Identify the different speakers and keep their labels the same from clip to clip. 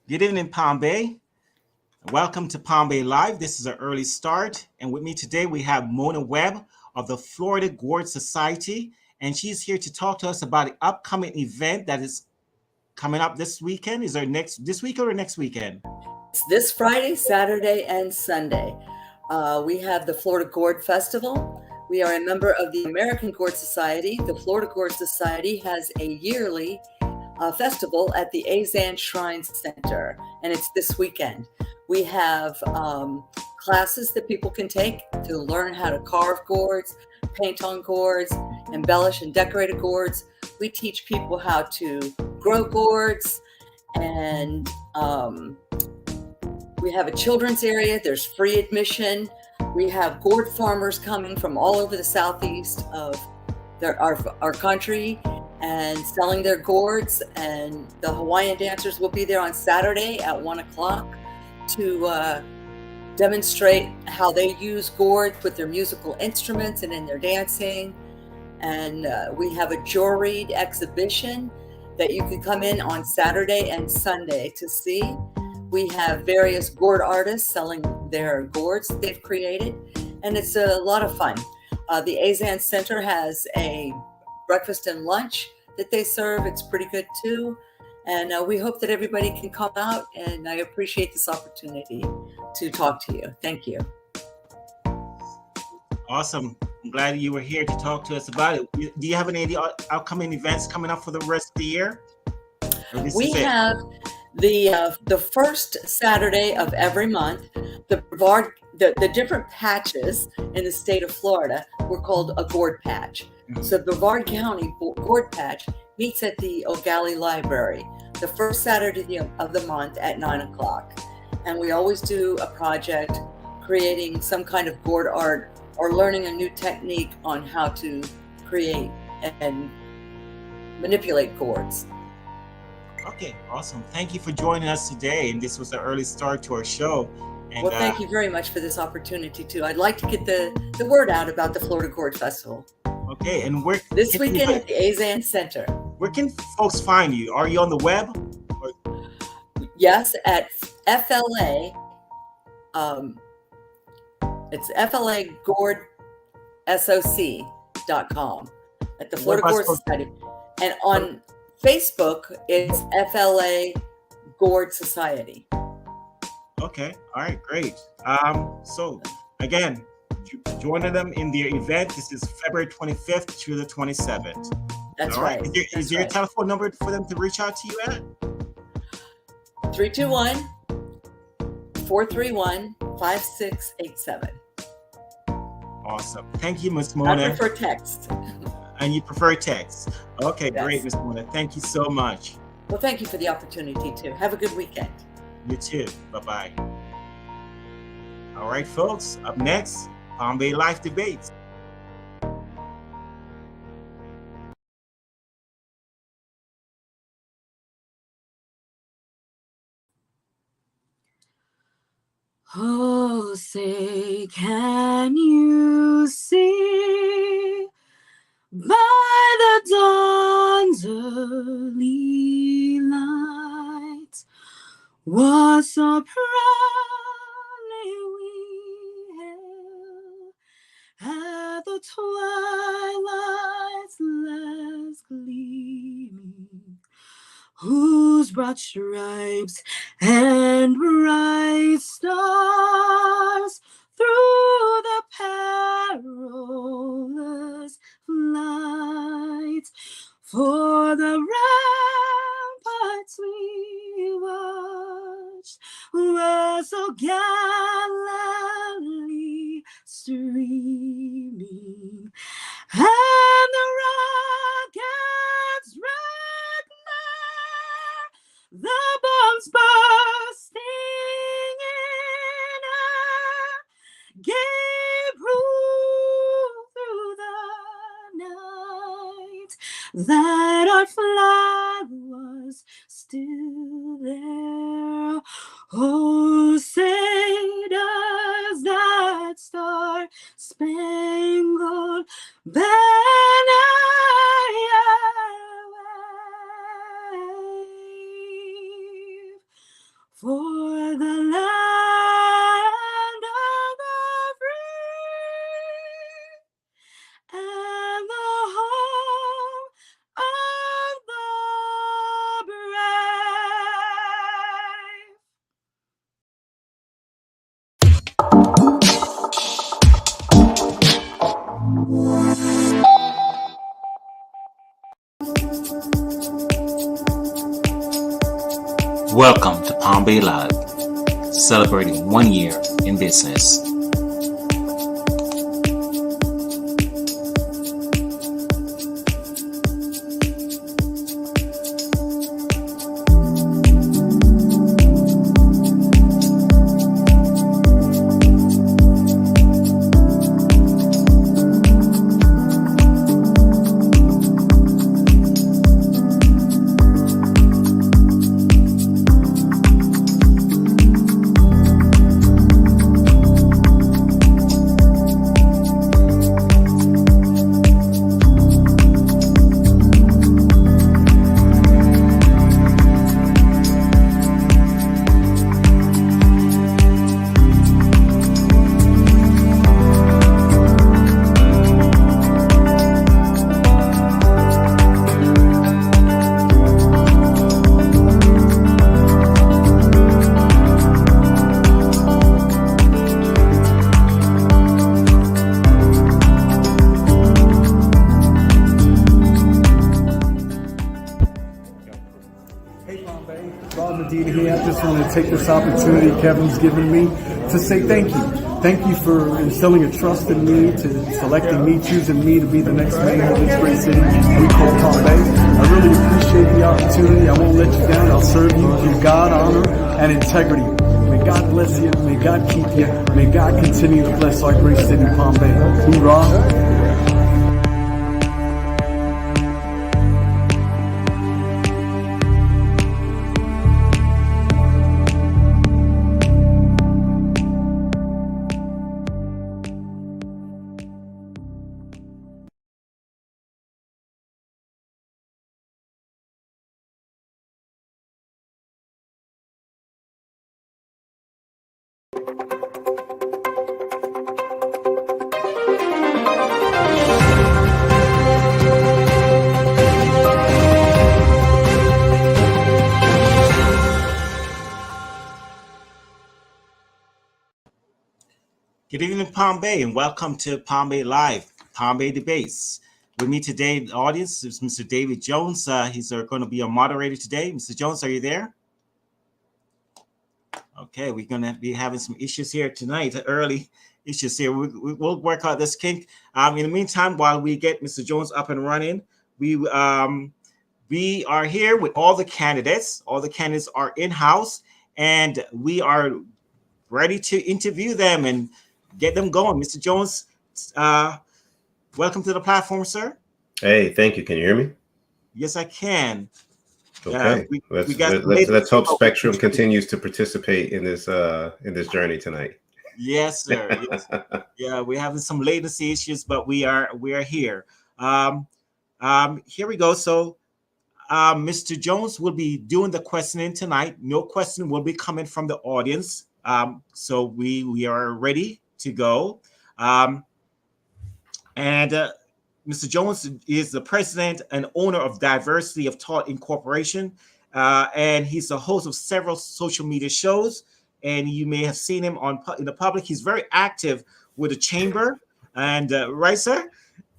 Speaker 1: Good evening, Palm Bay. Welcome to Palm Bay Live. This is an early start. And with me today, we have Mona Webb of the Florida Gourd Society. And she's here to talk to us about the upcoming event that is coming up this weekend. Is there this weekend or next weekend?
Speaker 2: It's this Friday, Saturday, and Sunday. We have the Florida Gourd Festival. We are a member of the American Gourd Society. The Florida Gourd Society has a yearly festival at the Azan Shrine Center, and it's this weekend. We have classes that people can take to learn how to carve gourds, paint on gourds, embellish and decorate gourds. We teach people how to grow gourds, and we have a children's area. There's free admission. We have gourd farmers coming from all over the southeast of our country and selling their gourds. And the Hawaiian dancers will be there on Saturday at 1 o'clock to demonstrate how they use gourds with their musical instruments and in their dancing. And we have a juried exhibition that you can come in on Saturday and Sunday to see. We have various gourd artists selling their gourds that they've created, and it's a lot of fun. The Azan Center has a breakfast and lunch that they serve. It's pretty good too. And we hope that everybody can come out, and I appreciate this opportunity to talk to you. Thank you.
Speaker 1: Awesome. I'm glad you were here to talk to us about it. Do you have any upcoming events coming up for the rest of the year?
Speaker 2: We have the first Saturday of every month, the different patches in the state of Florida were called a gourd patch. Mm-hmm. So the Brevard County Gourd Patch meets at the O'Galley Library the first Saturday of the month at 9 o'clock. And we always do a project creating some kind of gourd art or learning a new technique on how to create and manipulate gourds.
Speaker 1: Okay, awesome. Thank you for joining us today. And this was an early start to our show. And,
Speaker 2: well, thank you very much for this opportunity too. I'd like to get the word out about the Florida Gourd Festival.
Speaker 1: Okay, and where
Speaker 2: this weekend at the Azan Center.
Speaker 1: Where can folks find you? Are you on the web?
Speaker 2: Yes, at FLA. It's FLAGourdSoc.com at the Florida Gourd Society, and on Facebook, it's FLA Gourd Society.
Speaker 1: Okay. All right. Great. So again, joining them in their event. This is February 25th through the 27th.
Speaker 2: That's all right.
Speaker 1: Is there a telephone number for them to reach out to you at?
Speaker 2: 321-431-5687.
Speaker 1: Awesome. Thank you, Ms. Mona.
Speaker 2: I prefer text.
Speaker 1: And you prefer text. Okay,
Speaker 2: yes.
Speaker 1: Great, Ms. Mona. Thank you so much.
Speaker 2: Well, thank you for the opportunity, too. Have a good weekend.
Speaker 1: You too. Bye-bye. All right, folks. Up next, Palm Bay Life Debates.
Speaker 3: Oh, say, can you see by the dawn's early light what so proudly we hailed at the twilight's last gleaming, whose broad stripes and bright stars through the perilous flight for the ramparts we watched were so gallantly streaming, and the rockets red glare, the bombs bursting in air, gave proof through the night that our flag was still there. Oh, say does that star-spangled banner wave
Speaker 1: Welcome to Palm Bay Live, celebrating 1 year in business.
Speaker 4: Take this opportunity Kevin's given me to say thank you. Thank you for instilling a trust in me, to selecting me, choosing me to be the next mayor of this great city we call Palm Bay. I really appreciate the opportunity. I won't let you down. I'll serve you through God, honor, and integrity. May God bless you. May God keep you. May God continue to bless our great city, Palm Bay. Hoorah.
Speaker 1: Good evening, Palm Bay, and welcome to Palm Bay Live, Palm Bay Debates. With me today in the audience is Mr. David Jones. He's going to be our moderator today. Mr. Jones, are you there? Okay, we're going to be having some issues here tonight, early issues here. We'll work out this kink. In the meantime, while we get Mr. Jones up and running, we are here with all the candidates. All the candidates are in-house, and we are ready to interview them and get them going. Mr. Jones, welcome to the platform, sir.
Speaker 5: Hey, thank you. Can you hear me?
Speaker 1: Yes, I can.
Speaker 5: Okay. Let's hope Spectrum continues to participate in this journey tonight.
Speaker 1: Yes, sir. Yes. Yeah, we're having some latency issues, but we are here. Here we go. So Mr. Jones will be doing the questioning tonight. No question will be coming from the audience. So we are ready to go. Mr. Jones is the president and owner of Diversity of Thought Incorporation, and he's the host of several social media shows. And you may have seen him in the public. He's very active with the chamber, and right, sir?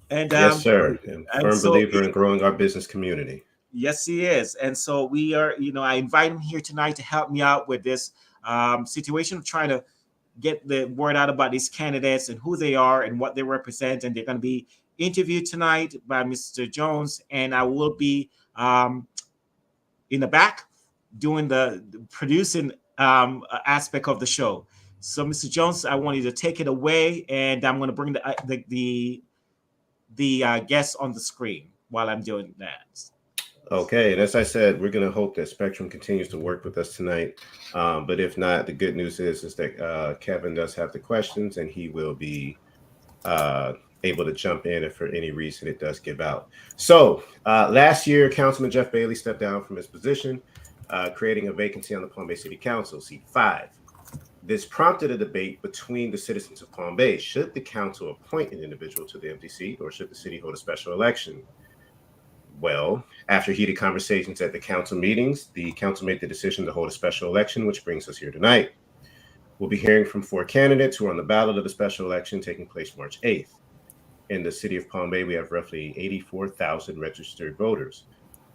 Speaker 1: And
Speaker 5: yes, sir. And firm believer in growing our business community.
Speaker 1: Yes, he is. And so we are. I invite him here tonight to help me out with this situation of trying to get the word out about these candidates and who they are and what they represent. And they're going to be interviewed tonight by Mr. Jones, and I will be in the back doing the producing aspect of the show. So, Mr. Jones, I want you to take it away, and I'm going to bring the guests on the screen while I'm doing that.
Speaker 5: Okay, and as I said, we're going to hope that Spectrum continues to work with us tonight. But if not, the good news is that Kevin does have the questions, and he will be able to jump in if for any reason it does give out. So last year, Councilman Jeff Bailey stepped down from his position, creating a vacancy on the Palm Bay City Council, seat 5. This prompted a debate between the citizens of Palm Bay. Should the council appoint an individual to the empty seat, or should the city hold a special election? Well, after heated conversations at the council meetings, the council made the decision to hold a special election, which brings us here tonight. We'll be hearing from 4 candidates who are on the ballot of the special election taking place March 8th. In the city of Palm Bay, we have roughly 84,000 registered voters.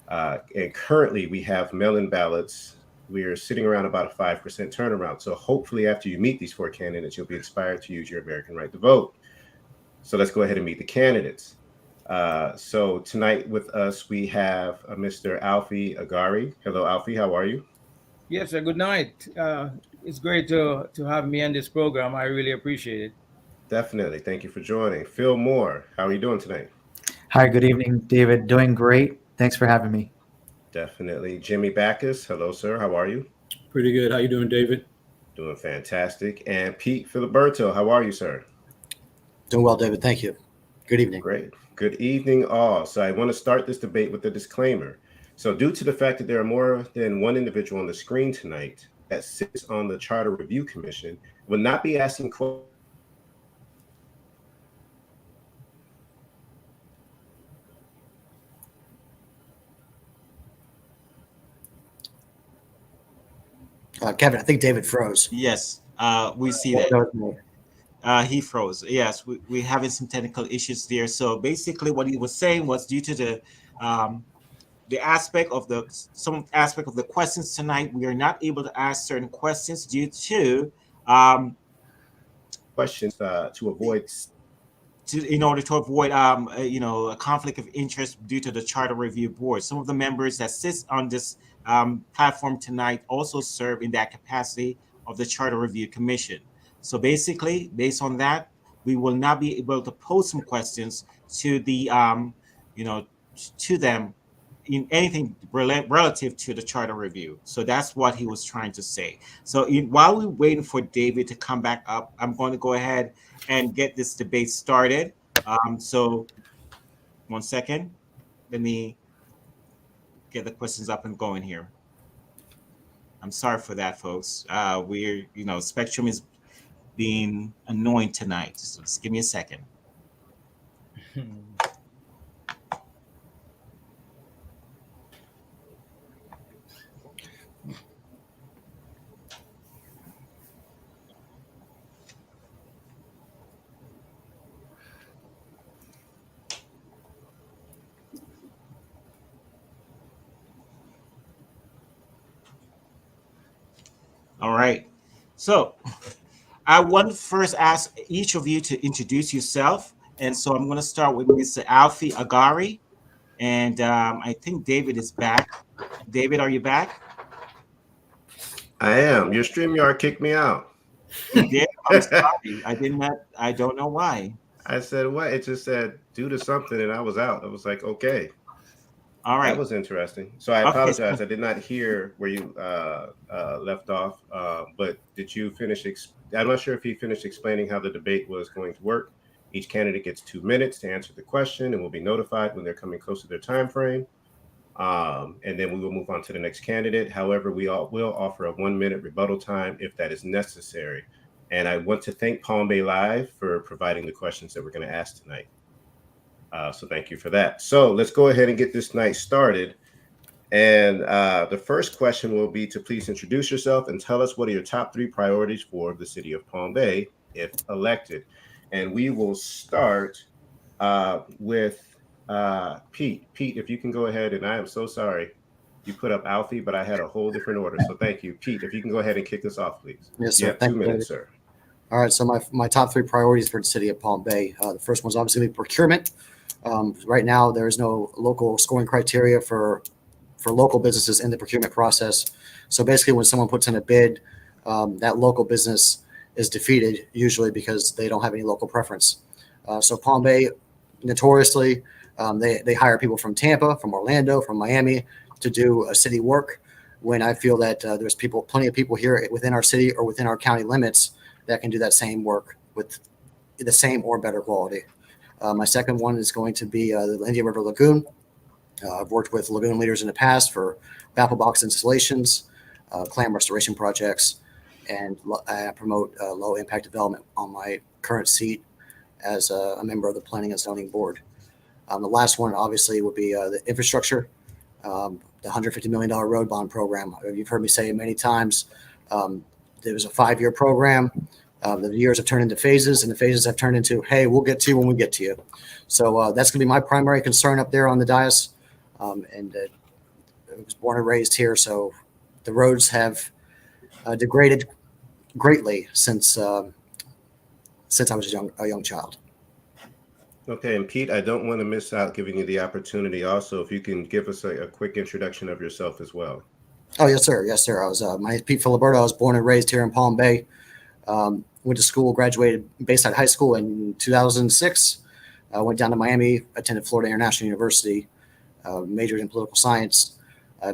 Speaker 5: And currently we have mail-in ballots. We are sitting around about a 5% turnaround. So hopefully after you meet these 4 candidates, you'll be inspired to use your American right to vote. So let's go ahead and meet the candidates. So tonight with us, we have Mr. Alfie Agari. Hello, Alfie. How are you?
Speaker 6: Yes, sir. Good night. It's great to have me on this program. I really appreciate it.
Speaker 5: Definitely. Thank you for joining. Phil Moore, how are you doing tonight?
Speaker 7: Hi, good evening, David. Doing great. Thanks for having me.
Speaker 5: Definitely. Jimmy Backus. Hello, sir. How are you?
Speaker 8: Pretty good. How you doing, David?
Speaker 5: Doing fantastic. And Pete Filiberto, how are you, sir?
Speaker 9: Doing well, David. Thank you. Good evening.
Speaker 5: Great. Good evening, all. So I want to start this debate with a disclaimer. So due to the fact that there are more than one individual on the screen tonight that sits on the Charter Review Commission, will not be asking questions.
Speaker 9: Kevin, I think David froze.
Speaker 1: Yes, we see
Speaker 9: That
Speaker 1: that.
Speaker 9: was me.
Speaker 1: He froze. Yes, we're having some technical issues there. So basically, what he was saying was due to the aspect of some aspect of the questions tonight, we are not able to ask certain questions due to
Speaker 5: Questions to avoid.
Speaker 1: in order to avoid a conflict of interest due to the Charter Review Board. Some of the members that sit on this platform tonight also serve in that capacity of the Charter Review Commission. So basically, based on that, we will not be able to pose some questions to the to them in anything relative to the Charter Review. So that's what he was trying to say. So while we're waiting for David to come back up, I'm going to go ahead and get this debate started. So 1 second. Let me get the questions up and going here. I'm sorry for that, folks. Spectrum is being annoying tonight. So just give me a second. All right. So I want to first ask each of you to introduce yourself. And so I'm going to start with Mr. Alfie Agari. And I think David is back. David, are you back?
Speaker 5: I am. Your StreamYard kicked me out.
Speaker 1: You did? I'm sorry. I don't know why.
Speaker 5: I said, what? It just said due to something, and I was out. I was like, okay.
Speaker 1: All right.
Speaker 5: That was interesting. So I apologize. I did not hear where you left off. But did you finish? I'm not sure if he finished explaining how the debate was going to work. Each candidate gets 2 minutes to answer the question and will be notified when they're coming close to their time frame. And then we will move on to the next candidate. However, we will offer a 1 minute rebuttal time if that is necessary. And I want to thank palmbaylive for providing the questions that we're going to ask tonight. So thank you for that. So let's go ahead and get this night started. And the first question will be to please introduce yourself and tell us what are your top 3 priorities for the city of Palm Bay if elected. And we will start with Pete. Pete, if you can go ahead, and I am so sorry you put up Alfie, but I had a whole different order. So thank you. Pete, if you can go ahead and kick this off, please.
Speaker 9: Yes, sir.
Speaker 5: You have 2 minutes, sir.
Speaker 9: All right. So my top 3 priorities for the city of Palm Bay. The first one's obviously procurement. Right now, there is no local scoring criteria for local businesses in the procurement process. So basically, when someone puts in a bid, that local business is defeated usually because they don't have any local preference. So Palm Bay, notoriously, they hire people from Tampa, from Orlando, from Miami to do city work. When I feel that there's plenty of people here within our city or within our county limits that can do that same work with the same or better quality. My second one is going to be the Indian River Lagoon. I've worked with lagoon leaders in the past for baffle box installations, clam restoration projects, and I promote low impact development on my current seat as a member of the Planning and Zoning Board. The last one, obviously, would be the infrastructure, the $150 million road bond program. You've heard me say it many times. There was a 5-year program. The years have turned into phases, and the phases have turned into, hey, we'll get to you when we get to you. So that's going to be my primary concern up there on the dais. And was born and raised here, so the roads have degraded greatly since I was a young child.
Speaker 5: Okay, and Pete, I don't want to miss out giving you the opportunity also, if you can give us a quick introduction of yourself as well.
Speaker 9: Oh, yes, sir. Yes, sir. My name is Pete Filiberto. I was born and raised here in Palm Bay. Went to school, graduated Bayside High School in 2006. Went down to Miami, attended Florida International University, majored in political science.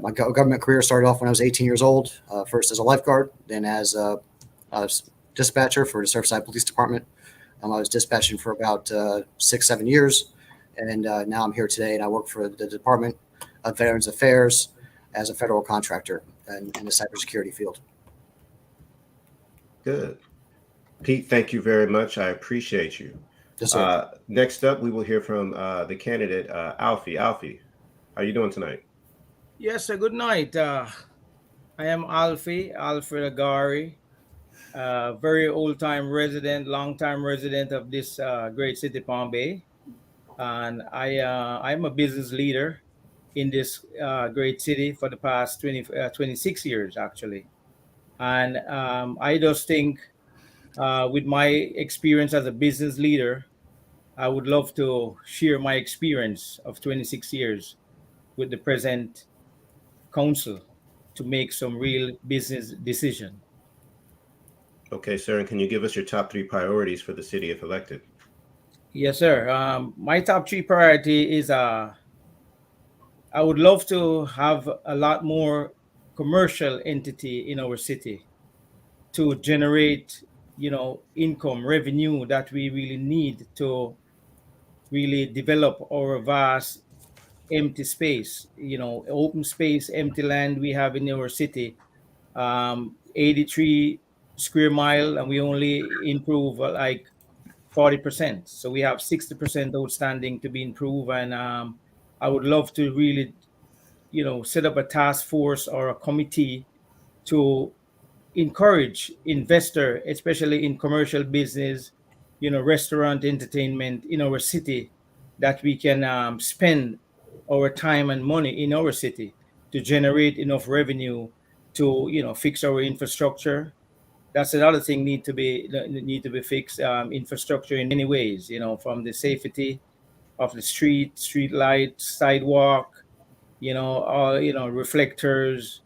Speaker 9: My government career started off when I was 18 years old, first as a lifeguard, then as a dispatcher for the Surfside Police Department. I was dispatching for about 6-7 years, and now I'm here today, and I work for the Department of Veterans Affairs as a federal contractor in the cybersecurity field.
Speaker 5: Good. Pete, thank you very much. I appreciate you.
Speaker 9: Yes, sir.
Speaker 5: Next up, we will hear from the candidate, Alfie. Alfie, how are you doing tonight?
Speaker 6: Yes, sir. Good night. I am Alfred Agari, very old-time resident, long-time resident of this great city, Palm Bay. And I'm a business leader in this great city for the past 26 years, actually. And I just think with my experience as a business leader, I would love to share my experience of 26 years with the present council to make some real business decision.
Speaker 5: Okay, sir, and can you give us your top 3 priorities for the city if elected?
Speaker 6: Yes, sir. My top 3 priority is I would love to have a lot more commercial entity in our city to generate, income, revenue that we really need to really develop our vast empty space, open space, empty land we have in our city. 83 square mile, and we only improve like 40%. So we have 60% outstanding to be improved. And I would love to really, set up a task force or a committee to encourage investor, especially in commercial business, restaurant, entertainment in our city, that we can spend our time and money in our city to generate enough revenue to, fix our infrastructure. That's another thing need to be fixed. Infrastructure in many ways, from the safety of the street light, sidewalk, reflectors,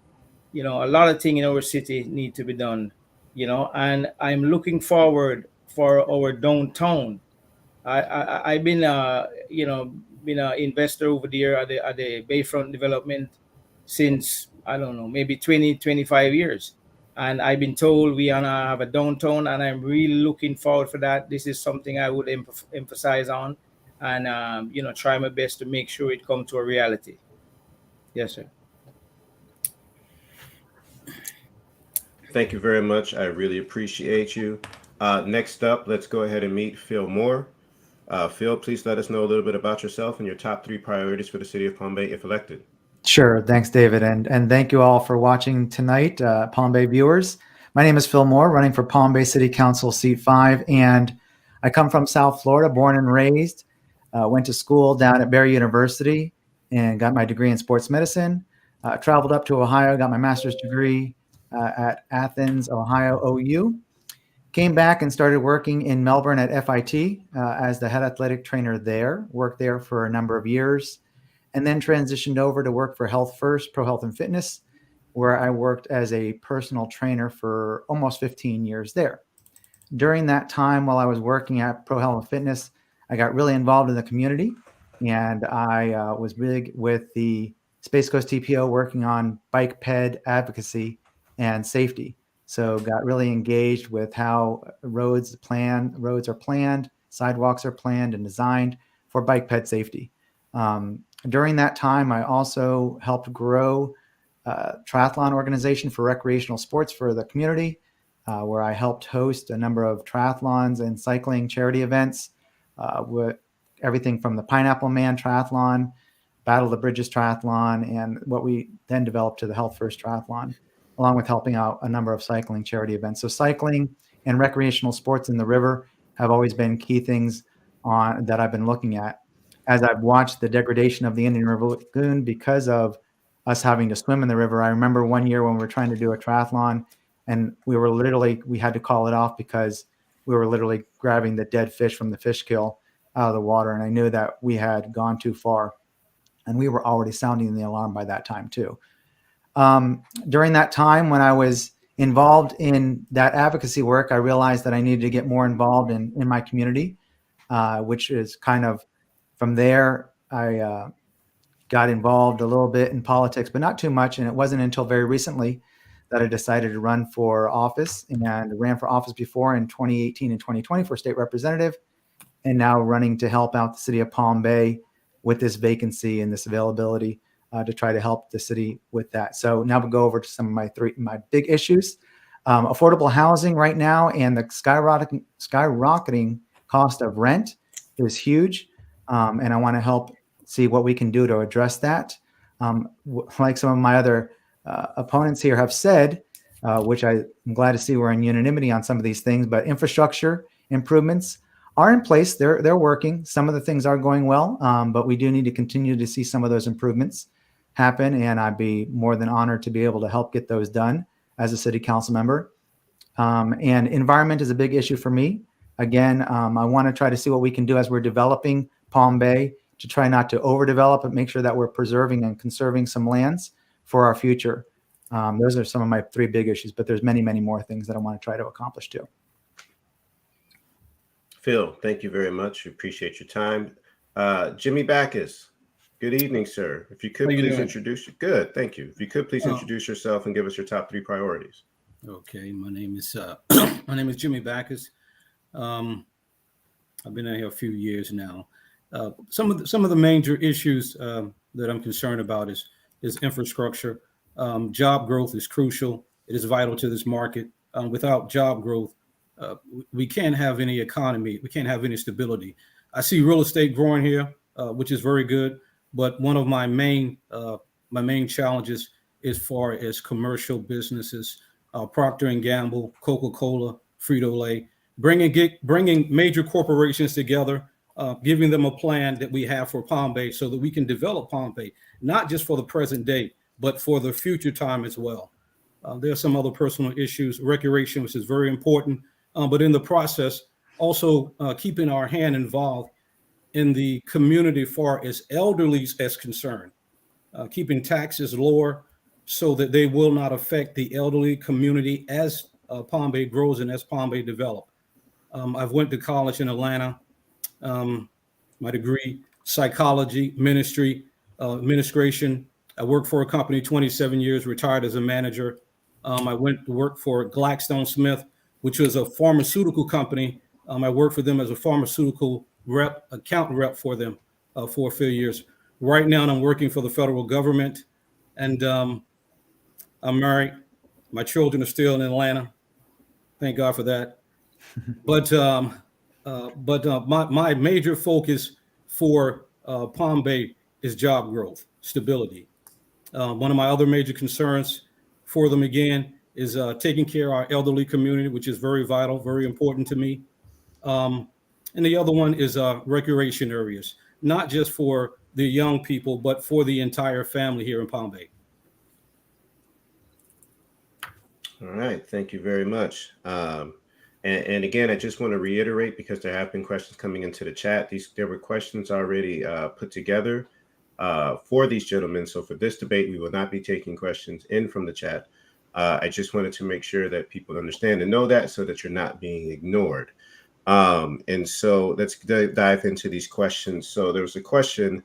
Speaker 6: a lot of things in our city need to be done, and I'm looking forward for our downtown. I've been been an investor over there at the Bayfront development since, I don't know, maybe 20-25 years. And I've been told we gonna have a downtown, and I'm really looking forward for that. This is something I would emphasize on, and try my best to make sure it comes to a reality. Yes, sir.
Speaker 5: Thank you very much. I really appreciate you. Next up, let's go ahead and meet Phil Moore. Phil, please let us know a little bit about yourself and your top 3 priorities for the city of Palm Bay if elected.
Speaker 7: Sure. Thanks, David. And thank you all for watching tonight, Palm Bay viewers. My name is Phil Moore, running for Palm Bay City Council Seat 5. And I come from South Florida, born and raised. Went to school down at Barry University and got my degree in sports medicine. Traveled up to Ohio, got my master's degree at Athens, Ohio, OU. Came back and started working in Melbourne at FIT as the head athletic trainer there. Worked there for a number of years, and then transitioned over to work for Health First Pro Health and Fitness, where I worked as a personal trainer for almost 15 years there. During that time, while I was working at Pro Health and Fitness, I got really involved in the community, and I was big with the Space Coast TPO working on bike ped advocacy and safety. So got really engaged with how roads are planned, sidewalks are planned and designed for bike ped safety. During that time, I also helped grow a triathlon organization for recreational sports for the community, where I helped host a number of triathlons and cycling charity events, with everything from the Pineapple Man Triathlon, Battle of the Bridges Triathlon, and what we then developed to the Health First Triathlon, along with helping out a number of cycling charity events. So cycling and recreational sports in the river have always been key things that I've been looking at as I've watched the degradation of the Indian River Lagoon because of us having to swim in the river. I remember one year when we were trying to do a triathlon, and we had to call it off because we were literally grabbing the dead fish from the fish kill out of the water. And I knew that we had gone too far, and we were already sounding the alarm by that time too. During that time when I was involved in that advocacy work, I realized that I needed to get more involved in my community, which is kind of from there. I got involved a little bit in politics, but not too much. And it wasn't until very recently that I decided to run for office, and ran for office before in 2018 and 2020 for state representative, and now running to help out the city of Palm Bay with this vacancy and this availability to try to help the city with that. So now we'll go over to some of my big issues. Affordable housing right now and the skyrocketing cost of rent is huge. And I want to help see what we can do to address that. Like some of my other opponents here have said, which I'm glad to see we're in unanimity on some of these things, but infrastructure improvements are in place. They're working. Some of the things are going well, but we do need to continue to see some of those improvements happen. And I'd be more than honored to be able to help get those done as a city council member. And environment is a big issue for me. Again, I want to try to see what we can do as we're developing Palm Bay to try not to overdevelop, but make sure that we're preserving and conserving some lands for our future. Those are some of my 3 big issues, but there's many, many more things that I want to try to accomplish too.
Speaker 5: Phil, thank you very much. We appreciate your time. Jimmy Backus, good evening, sir. If you could please introduce. Good, thank you. If you could please introduce yourself and give us your top 3 priorities.
Speaker 8: Okay, my name is Jimmy Backus. I've been out here a few years now. Some of the major issues that I'm concerned about is infrastructure. Job growth is crucial. It is vital to this market. Without job growth, we can't have any economy. We can't have any stability. I see real estate growing here, which is very good. But one of my main challenges as far as commercial businesses, Procter & Gamble, Coca-Cola, Frito-Lay, bringing major corporations together, giving them a plan that we have for Palm Bay so that we can develop Palm Bay, not just for the present day, but for the future time as well. There are some other personal issues, recreation, which is very important, but in the process, also keeping our hand involved in the community far as elderly as concerned, keeping taxes lower so that they will not affect the elderly community as Palm Bay grows and as Palm Bay develops. I've went to college in Atlanta. My degree, psychology, administration. I worked for a company 27 years, retired as a manager. I went to work for GlaxoSmithKline, which was a pharmaceutical company. I worked for them as a pharmaceutical account rep for them for a few years. Right now, I'm working for the federal government, and I'm married. My children are still in Atlanta. Thank God for that. But my major focus for Palm Bay is job growth, stability. One of my other major concerns for them, again, is taking care of our elderly community, which is very vital, very important to me. And the other one is recreation areas, not just for the young people, but for the entire family here in Palm Bay.
Speaker 5: All right, thank you very much. And again, I just want to reiterate, because there have been questions coming into the chat. There were questions already put together for these gentlemen. So for this debate, we will not be taking questions in from the chat. I just wanted to make sure that people understand and know that, so that you're not being ignored. And so let's dive into these questions. So there was a question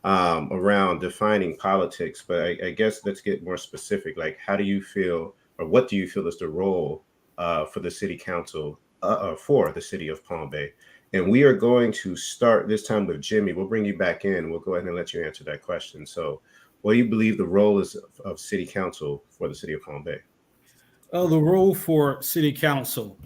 Speaker 5: around defining politics, but I guess let's get more specific. Like, how do you feel, or what do you feel is the role for the city council for the city of Palm Bay? And we are going to start this time with Jimmy. We'll bring you back in. We'll go ahead and let you answer that question. So what do you believe the role is of city council for the city of Palm Bay?
Speaker 8: The role for city council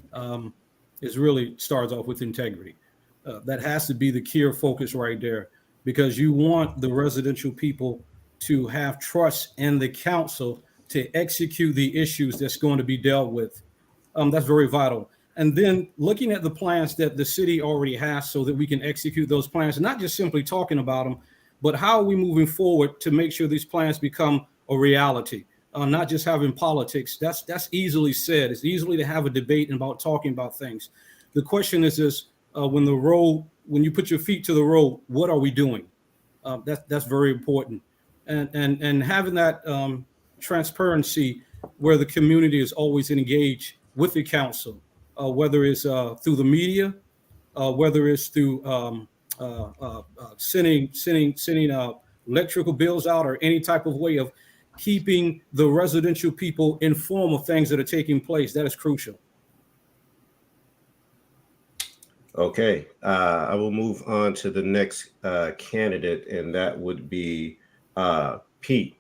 Speaker 8: is really starts off with integrity. That has to be the key focus right there, because you want the residential people to have trust in the council to execute the issues that's going to be dealt with. That's very vital. And then looking at the plans that the city already has so that we can execute those plans, not just simply talking about them, but how are we moving forward to make sure these plans become a reality. Not just having politics. That's easily said. It's easily to have a debate about talking about things. The question is this: when you put your feet to the road, what are we doing? That's very important, and having that transparency where the community is always engaged with the council, whether it's through the media, whether it's through sending electrical bills out, or any type of way of keeping the residential people informed of things that are taking place. That is crucial.
Speaker 5: Okay, I will move on to the next candidate, and that would be Pete.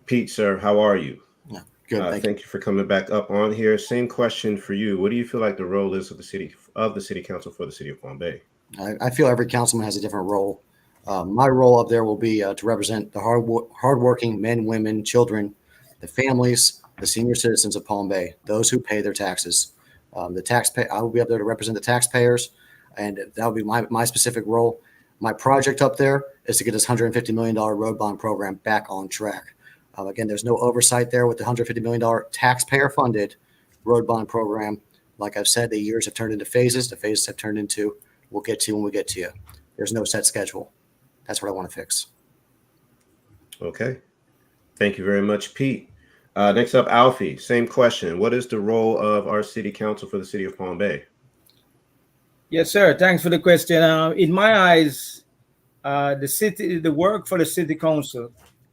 Speaker 5: Pete, sir, how are you?
Speaker 9: Yeah, good.
Speaker 5: Thank you for coming back up on here. Same question for you. What do you feel like the role is of the city council for the city of Palm Bay?
Speaker 9: I feel every councilman has a different role. My role up there will be to represent the hardworking men, women, children, the families, the senior citizens of Palm Bay, those who pay their taxes. I will be up there to represent the taxpayers, and that will be my specific role. My project up there is to get this $150 million road bond program back on track. Again, there's no oversight there with the $150 million taxpayer-funded road bond program. Like I've said, the years have turned into phases. The phases have turned into, we'll get to you when we get to you. There's no set schedule. That's what I want to fix.
Speaker 5: Okay. Thank you very much, Pete. Next up, Alfie, same question. What is the role of our city council for the city of Palm Bay?
Speaker 6: Yes, sir. Thanks for the question. In my eyes, the work for the city council,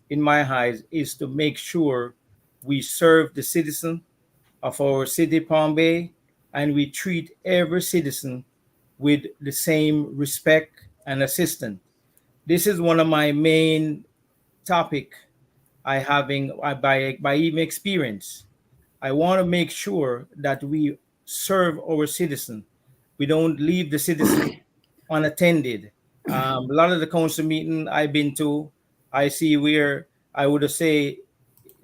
Speaker 6: in my eyes, is to make sure we serve the citizen of our city, Palm Bay, and we treat every citizen with the same respect and assistance. This is one of my main topic by even experience. I want to make sure that we serve our citizen. We don't leave the citizen unattended. A lot of the council meeting I've been to, I see where I would say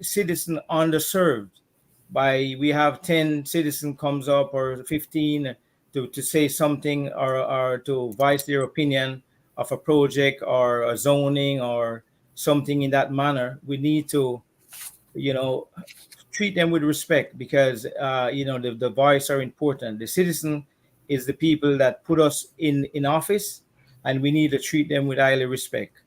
Speaker 6: citizen underserved. We have 10 citizen comes up or 15 to say something or to voice their opinion of a project or a zoning or something in that manner. We need to, treat them with respect because, the voice are important. The citizen is the people that put us in office, and we need to treat them with highly respect.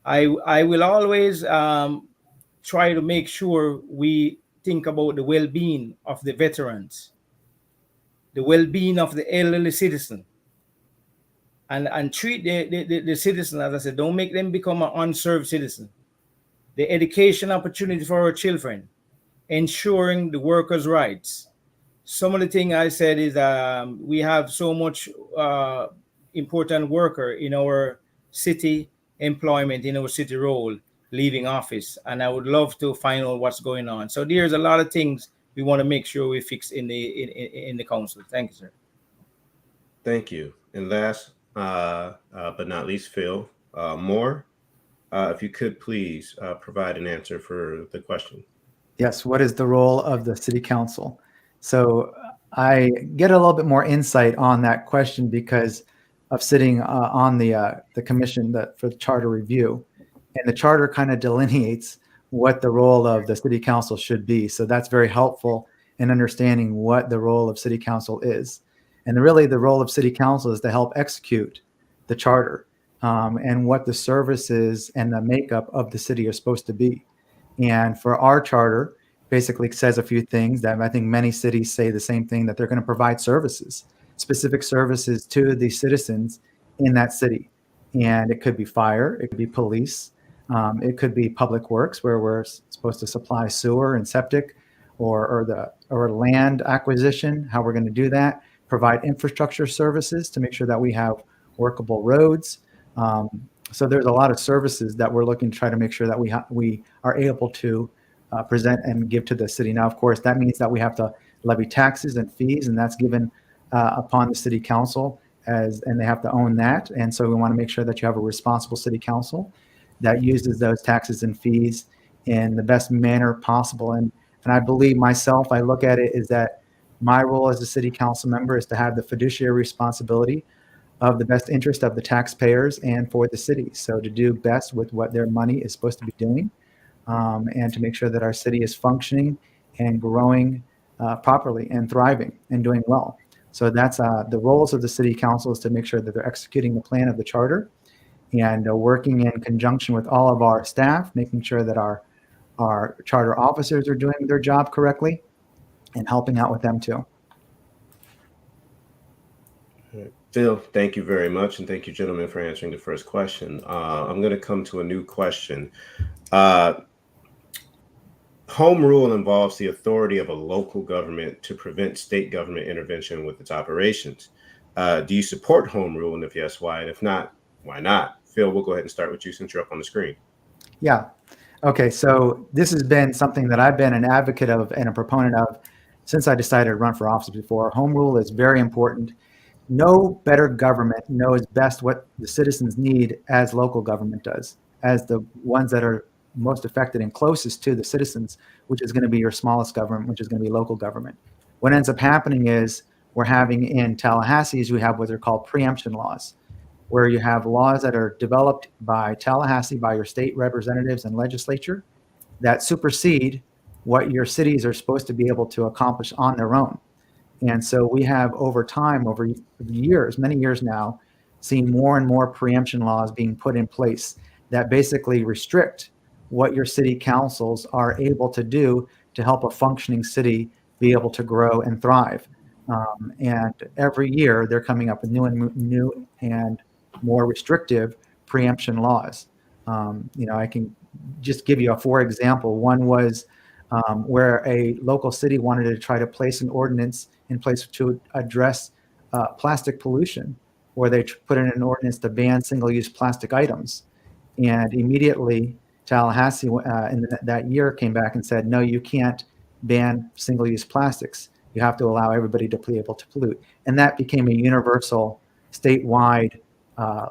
Speaker 6: I will always try to make sure we think about the well-being of the veterans, the well-being of the elderly citizen, and treat the citizen, as I said, don't make them become an unserved citizen. The education opportunity for our children, ensuring the workers' rights. Some of the thing I said is we have so much important worker in our city employment, in our city role, leaving office, and I would love to find out what's going on. So there's a lot of things we want to make sure we fix in the council. Thank you, sir.
Speaker 5: Thank you. And last but not least, Phil Moore, if you could please provide an answer for the question.
Speaker 7: Yes, what is the role of the city council? So I get a little bit more insight on that question because of sitting on the commission for the charter review, and the charter kind of delineates what the role of the city council should be. So that's very helpful in understanding what the role of city council is. And really the role of city council is to help execute the charter and what the services and the makeup of the city are supposed to be. And for our charter, basically says a few things that I think many cities say the same thing, that they're going to provide services, specific services to the citizens in that city. And it could be fire, it could be police, it could be public works, where we're supposed to supply sewer and septic, or land acquisition, how we're going to do that, provide infrastructure services to make sure that we have workable roads. So there's a lot of services that we're looking to try to make sure that we are able to present and give to the city. Now, of course, that means that we have to levy taxes and fees, and that's given upon the city council, and they have to own that. And so we want to make sure that you have a responsible city council that uses those taxes and fees in the best manner possible. And I believe myself, I look at it is that my role as a city council member is to have the fiduciary responsibility of the best interest of the taxpayers and for the city. So to do best with what their money is supposed to be doing, and to make sure that our city is functioning and growing properly and thriving and doing well. So that's the roles of the city council, is to make sure that they're executing the plan of the charter and working in conjunction with all of our staff, making sure that our charter officers are doing their job correctly and helping out with them too.
Speaker 5: Phil, thank you very much. And thank you, gentlemen, for answering the first question. I'm going to come to a new question. Home rule involves the authority of a local government to prevent state government intervention with its operations. Do you support home rule? And if yes, why? And if not, why not? Phil, we'll go ahead and start with you since you're up on the screen.
Speaker 7: Yeah. Okay. So this has been something that I've been an advocate of and a proponent of since I decided to run for office before. Home rule is very important. No better government knows best what the citizens need as local government does, as the ones that are most affected and closest to the citizens, which is going to be your smallest government, which is going to be local government. What ends up happening is we're having in Tallahassee is we have what are called preemption laws, where you have laws that are developed by Tallahassee, by your state representatives and legislature, that supersede what your cities are supposed to be able to accomplish on their own. And so we have over time, over years, many years now, seen more and more preemption laws being put in place that basically restrict what your city councils are able to do to help a functioning city be able to grow and thrive. And every year they're coming up with new and more restrictive preemption laws. I can just give you for example. One was where a local city wanted to try to place an ordinance in place to address plastic pollution, where they put in an ordinance to ban single-use plastic items. And immediately Tallahassee in that year came back and said, no, you can't ban single-use plastics. You have to allow everybody to be able to pollute. And that became a universal statewide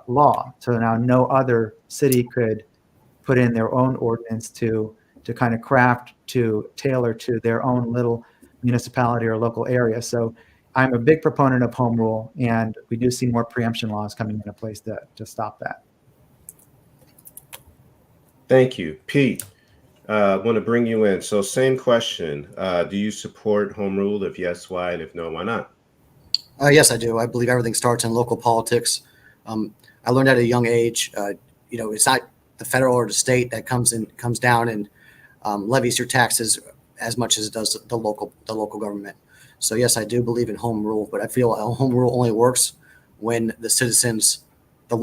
Speaker 7: law. So now no other city could put in their own ordinance to kind of craft, to tailor to their own little municipality or local area. So I'm a big proponent of home rule, and we do see more preemption laws coming into place to stop that.
Speaker 5: Thank you. Pete, I want to bring you in. So same question. Do you support home rule? If yes, why? And if no, why not?
Speaker 9: Yes, I do. I believe everything starts in local politics. I learned at a young age, it's not the federal or the state that comes down and levies your taxes as much as it does the local government. So yes, I do believe in home rule, but I feel home rule only works when the citizens, the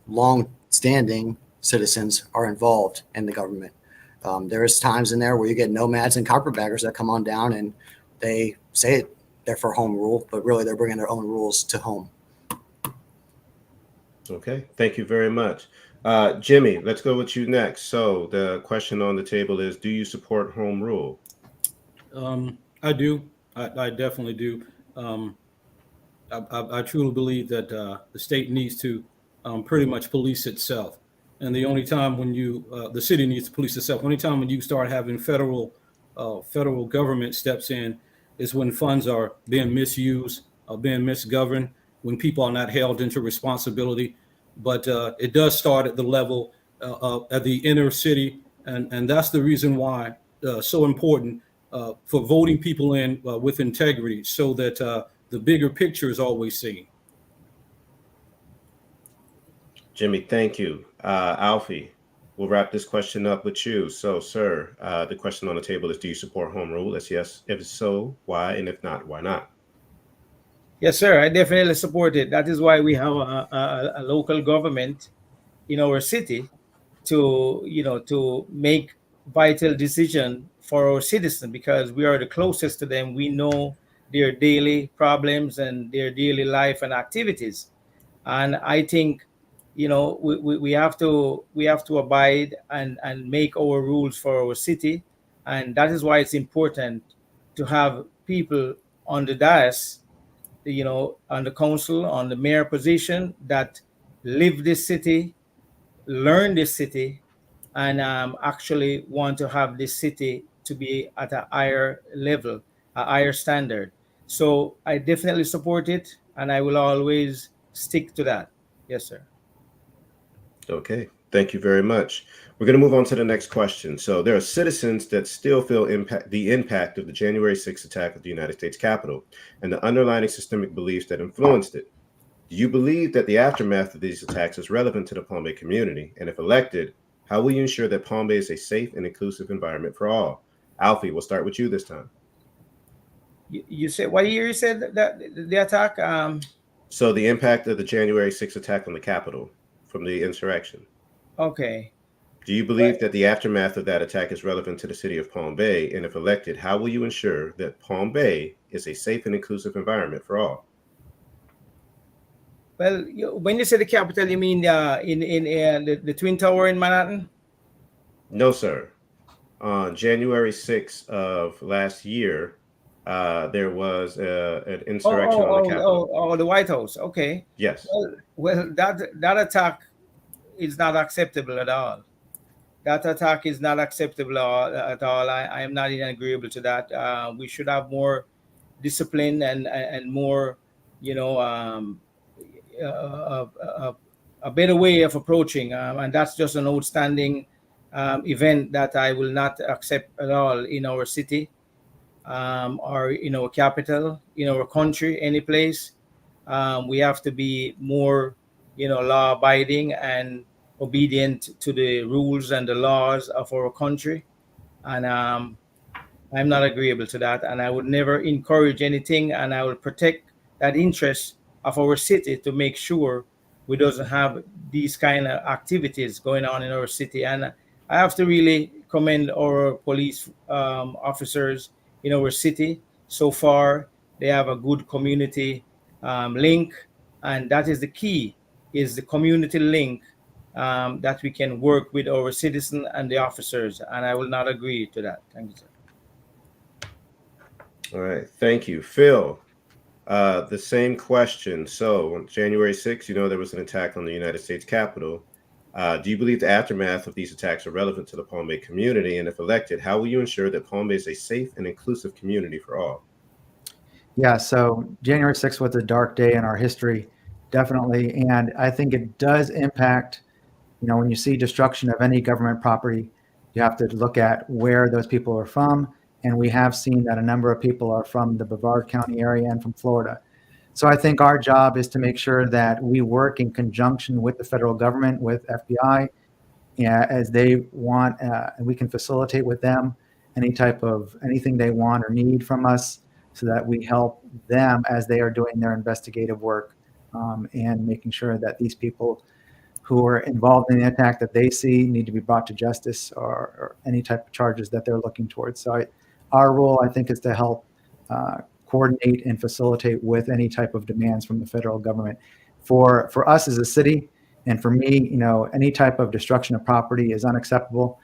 Speaker 9: long-standing citizens, are involved in the government. There is times in there where you get nomads and carpetbaggers that come on down and they say they're for home rule, but really they're bringing their own rules to home.
Speaker 5: Okay, thank you very much. Jimmy, let's go with you next. So the question on the table is, do you support home rule?
Speaker 8: I do. I definitely do. I truly believe that the state needs to pretty much police itself. And the only time when the city needs to police itself, only time when you start having federal government steps in is when funds are being misused, being misgoverned, when people are not held into responsibility. But it does start at the level at the inner city. And that's the reason why so important for voting people in with integrity, so that the bigger picture is always seen.
Speaker 5: Jimmy, thank you. Alfie, we'll wrap this question up with you. So, sir, the question on the table is, do you support home rule? That's yes. If so, why? And if not, why not?
Speaker 6: Yes, sir. I definitely support it. That is why we have a local government in our city to make vital decision for our citizens, because we are the closest to them. We know their daily problems and their daily life and activities. And I think, we have to abide and make our rules for our city. And that is why it's important to have people on the dais, on the council, on the mayor position, that live this city, learn this city, and actually want to have this city to be at a higher level, a higher standard. So I definitely support it, and I will always stick to that. Yes, sir.
Speaker 5: Okay, thank you very much. We're going to move on to the next question. So there are citizens that still feel the impact of the January 6th attack of the United States Capitol and the underlying systemic beliefs that influenced it. Do you believe that the aftermath of these attacks is relevant to the Palm Bay community? And if elected, how will you ensure that Palm Bay is a safe and inclusive environment for all? Alfie, we'll start with you this time.
Speaker 6: You said, what year you said that the attack?
Speaker 5: So the impact of the January 6th attack on the Capitol from the insurrection.
Speaker 6: Okay.
Speaker 5: Do you believe that the aftermath of that attack is relevant to the city of Palm Bay? And if elected, how will you ensure that Palm Bay is a safe and inclusive environment for all?
Speaker 6: Well, when you say the Capitol, you mean in the Twin Tower in Manhattan?
Speaker 5: No, sir. On January 6th of last year, there was an insurrection on the Capitol.
Speaker 6: Oh, the White House. Okay.
Speaker 5: Yes.
Speaker 6: Well, that attack is not acceptable at all. That attack is not acceptable at all. I am not agreeable to that. We should have more discipline and more, a better way of approaching. And that's just an outstanding event that I will not accept at all in our city, or in our capital, in our country, any place. We have to be more, law abiding and obedient to the rules and the laws of our country. And I'm not agreeable to that. And I would never encourage anything. And I will protect that interest of our city to make sure we doesn't have these kind of activities going on in our city. And I have to really commend our police officers in our city. So far, they have a good community link. And that is the key, is the community link, that we can work with our citizens and the officers. And I will not agree to that. Thank you, sir.
Speaker 5: All right. Thank you. Phil, the same question. So on January 6th, there was an attack on the United States Capitol. Do you believe the aftermath of these attacks are relevant to the Palm Bay community? And if elected, how will you ensure that Palm Bay is a safe and inclusive community for all?
Speaker 7: Yeah, so January 6th was a dark day in our history, definitely. And I think it does impact, when you see destruction of any government property, you have to look at where those people are from. And we have seen that a number of people are from the Brevard County area and from Florida. So I think our job is to make sure that we work in conjunction with the federal government, with FBI, as they want, and we can facilitate with them anything they want or need from us, so that we help them as they are doing their investigative work, and making sure that these people who are involved in the attack that they see need to be brought to justice, or any type of charges that they're looking towards. So our role, I think, is to help coordinate and facilitate with any type of demands from the federal government. For us as a city, and for me, any type of destruction of property is unacceptable.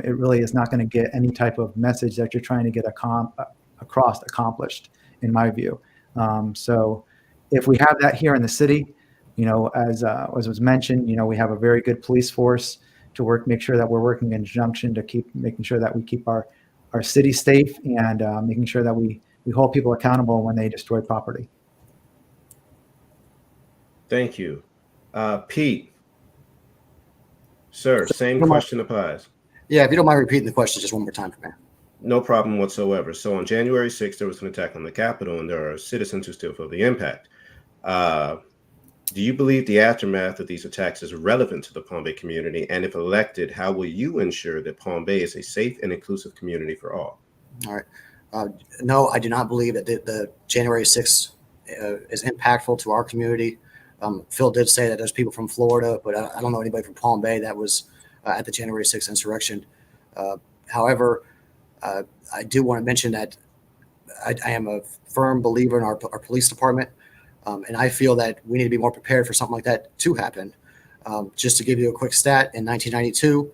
Speaker 7: It really is not going to get any type of message that you're trying to get accomplished, in my view. So if we have that here in the city, as was mentioned, we have a very good police force to make sure that we're working in conjunction to keep making sure that we keep our city safe, and making sure that we hold people accountable when they destroy property.
Speaker 5: Thank you. Pete, sir, same question applies.
Speaker 9: Yeah, if you don't mind repeating the question just one more time for me.
Speaker 5: No problem whatsoever. So on January 6th, there was an attack on the Capitol, and there are citizens who still feel the impact. Do you believe the aftermath of these attacks is relevant to the Palm Bay community? And if elected, how will you ensure that Palm Bay is a safe and inclusive community for all? All
Speaker 9: right. No, I do not believe that the January 6th is impactful to our community. Phil did say that there's people from Florida, but I don't know anybody from Palm Bay that was at the January 6th insurrection. However, I do want to mention that I am a firm believer in our police department. And I feel that we need to be more prepared for something like that to happen. Just to give you a quick stat, in 1992,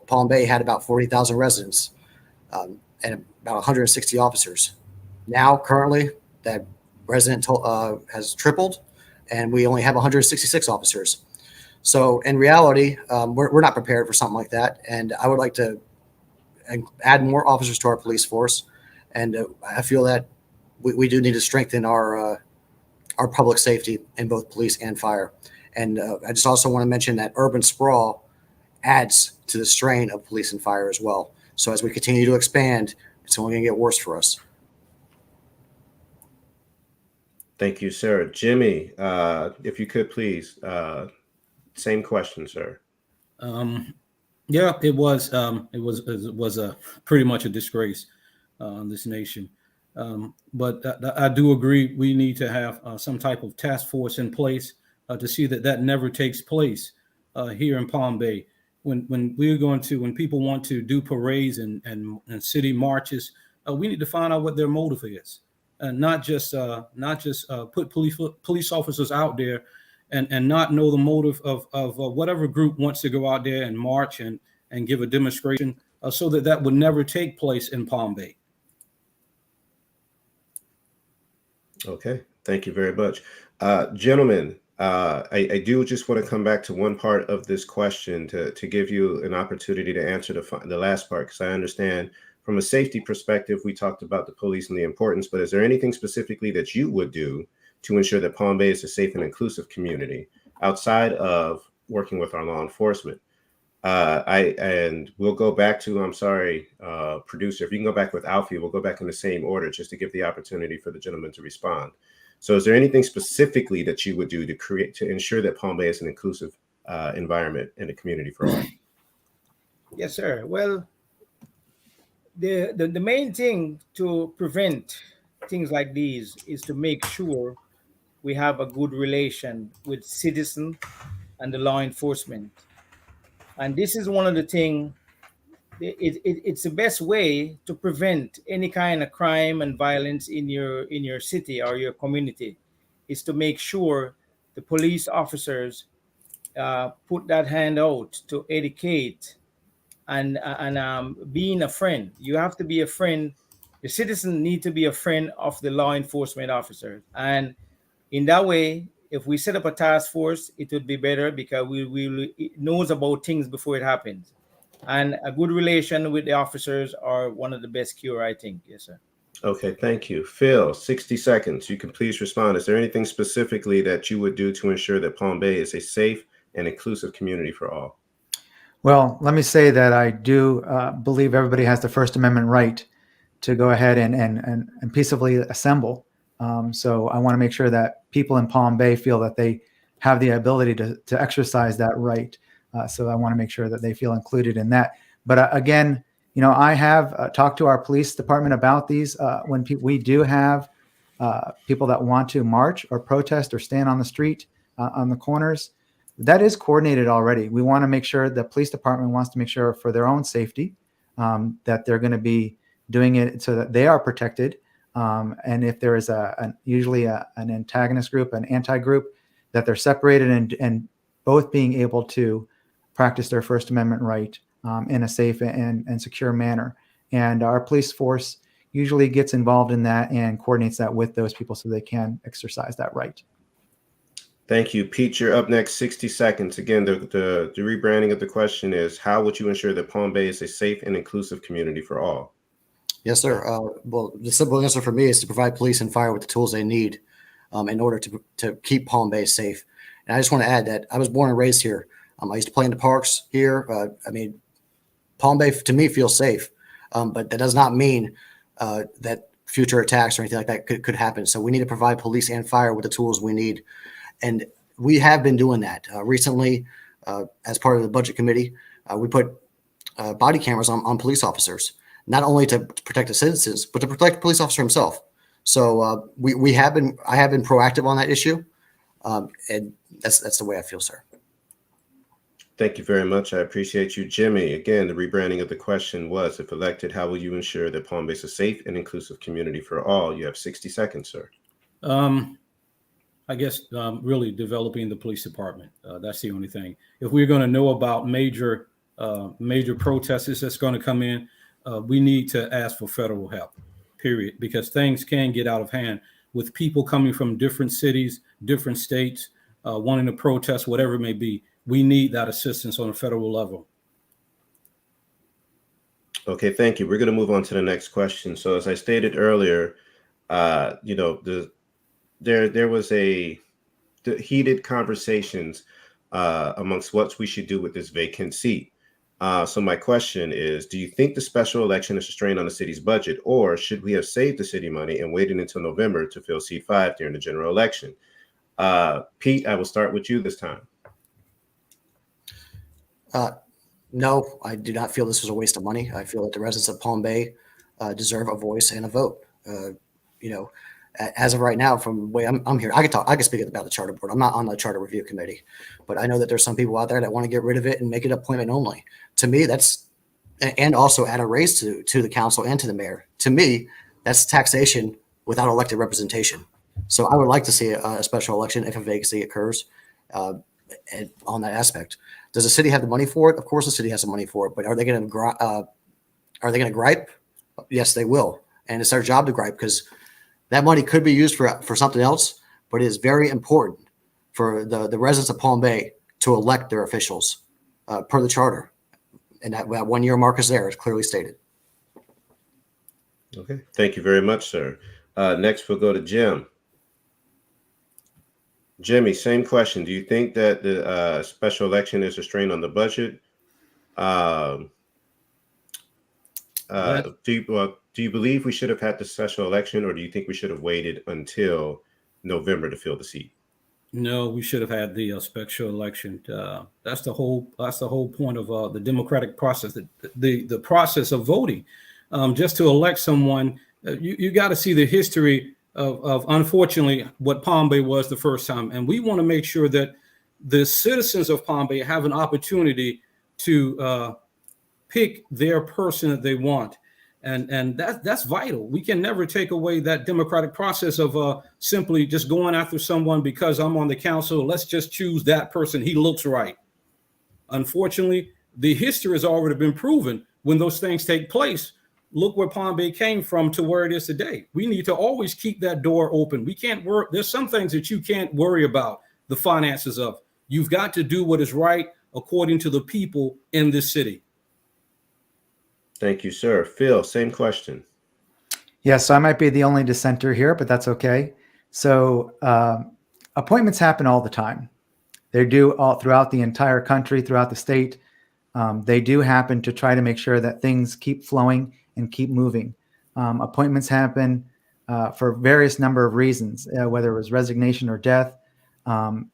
Speaker 9: Palm Bay had about 40,000 residents and about 160 officers. Now, currently, that resident has tripled, and we only have 166 officers. So, in reality, we're not prepared for something like that. And I would like to add more officers to our police force. And I feel that we do need to strengthen our our public safety in both police and fire. And I just also want to mention that urban sprawl adds to the strain of police and fire as well. So as we continue to expand, it's only going to get worse for us.
Speaker 5: Thank you, sir. Jimmy, if you could please, same question, sir.
Speaker 8: Yeah, it was a pretty much a disgrace on this nation. But I do agree we need to have some type of task force in place to see that never takes place here in Palm Bay. When people want to do parades and city marches, we need to find out what their motive is, and not just put police officers out there and not know the motive of whatever group wants to go out there and march and give a demonstration, so that would never take place in Palm Bay.
Speaker 5: Okay, thank you very much. Gentlemen, I do just want to come back to one part of this question to give you an opportunity to answer the last part, because I understand from a safety perspective, we talked about the police and the importance, but is there anything specifically that you would do to ensure that Palm Bay is a safe and inclusive community outside of working with our law enforcement? And we'll go back to, I'm sorry, producer, if you can go back with Alfie, we'll go back in the same order just to give the opportunity for the gentleman to respond. So is there anything specifically that you would do to ensure that Palm Bay is an inclusive environment and a community for all?
Speaker 6: Yes, sir. Well, the main thing to prevent things like these is to make sure we have a good relation with citizens and the law enforcement. And this is one of the things, it's the best way to prevent any kind of crime and violence in your city or your community, is to make sure the police officers put that hand out to educate and being a friend. You have to be a friend. The citizens need to be a friend of the law enforcement officers. And in that way, if we set up a task force, it would be better, because it knows about things before it happens. And a good relation with the officers are one of the best cure, I think. Yes, sir.
Speaker 5: Okay, thank you. Phil, 60 seconds. You can please respond. Is there anything specifically that you would do to ensure that Palm Bay is a safe and inclusive community for all?
Speaker 7: Well, let me say that I do believe everybody has the First Amendment right to go ahead and peaceably assemble. So I want to make sure that people in Palm Bay feel that they have the ability to exercise that right. So I want to make sure that they feel included in that. But again, I have talked to our police department about these. When we do have people that want to march or protest or stand on the street on the corners, that is coordinated already. We want to make sure the police department wants to make sure for their own safety that they're going to be doing it so that they are protected. And if there is usually an antagonist group, an anti-group, that they're separated and both being able to practice their First Amendment right in a safe and secure manner. And our police force usually gets involved in that and coordinates that with those people so they can exercise that right.
Speaker 5: Thank you. Pete, you're up next, 60 seconds. Again, the rebranding of the question is, how would you ensure that Palm Bay is a safe and inclusive community for all?
Speaker 9: Yes, sir. Well, the simple answer for me is to provide police and fire with the tools they need in order to keep Palm Bay safe. And I just want to add that I was born and raised here. I used to play in the parks here. Palm Bay to me feels safe, but that does not mean that future attacks or anything like that could happen. So we need to provide police and fire with the tools we need. And we have been doing that recently as part of the budget committee. We put body cameras on police officers, not only to protect the citizens, but to protect the police officer himself. So I have been proactive on that issue. And that's the way I feel, sir.
Speaker 5: Thank you very much. I appreciate you. Jimmy, again, the rebranding of the question was, if elected, how will you ensure that Palm Bay is a safe and inclusive community for all? You have 60 seconds, sir.
Speaker 8: I guess really developing the police department. That's the only thing. If we're going to know about major protests that's going to come in, we need to ask for federal help, period, because things can get out of hand with people coming from different cities, different states, wanting to protest, whatever it may be. We need that assistance on a federal level.
Speaker 5: Okay, thank you. We're going to move on to the next question. So as I stated earlier, the there was heated conversations amongst what we should do with this vacant seat. So my question is, do you think the special election is a strain on the city's budget, or should we have saved the city money and waited until November to fill seat 5 during the general election? Pete, I will start with you this time.
Speaker 9: No, I do not feel this was a waste of money. I feel that the residents of Palm Bay deserve a voice and a vote. As of right now, from the way I'm here, I can speak about the charter board. I'm not on the charter review committee, but I know that there's some people out there that want to get rid of it and make it appointment only. To me, and also add a raise to the council and to the mayor. To me, that's taxation without elected representation. So I would like to see a special election if a vacancy occurs on that aspect. Does the city have the money for it? Of course, the city has the money for it. But are they going to gripe? Yes, they will, and it's their job to gripe because that money could be used for something else. But it is very important for the residents of Palm Bay to elect their officials per the charter, and that 1 year mark is there. It's clearly stated.
Speaker 5: Okay, thank you very much, sir. Next, we'll go to Jim. Jimmy, same question. Do you think that the special election is a strain on the budget? Do you believe we should have had the special election, or do you think we should have waited until November to fill the seat?
Speaker 8: No, we should have had the special election. That's the whole point of the democratic process, the process of voting. Just to elect someone, you got to see the history of unfortunately what Palm Bay was the first time, and we want to make sure that the citizens of Palm Bay have an opportunity to pick their person that they want, and that's vital. We can never take away that democratic process of simply just going after someone because I'm on the council. Let's just choose that person. He looks right. Unfortunately, the history has already been proven. When those things take place, look where Palm Bay came from to where it is today. We need to always keep that door open. We can't work. There's some things that you can't worry about the finances of. You've got to do what is right according to the people in this city.
Speaker 5: Thank you, sir. Phil, same question.
Speaker 7: Yes, so I might be the only dissenter here, but that's okay. So appointments happen all the time. They do all throughout the entire country, throughout the state. They do happen to try to make sure that things keep flowing and keep moving. Appointments happen for various number of reasons, whether it was resignation or death.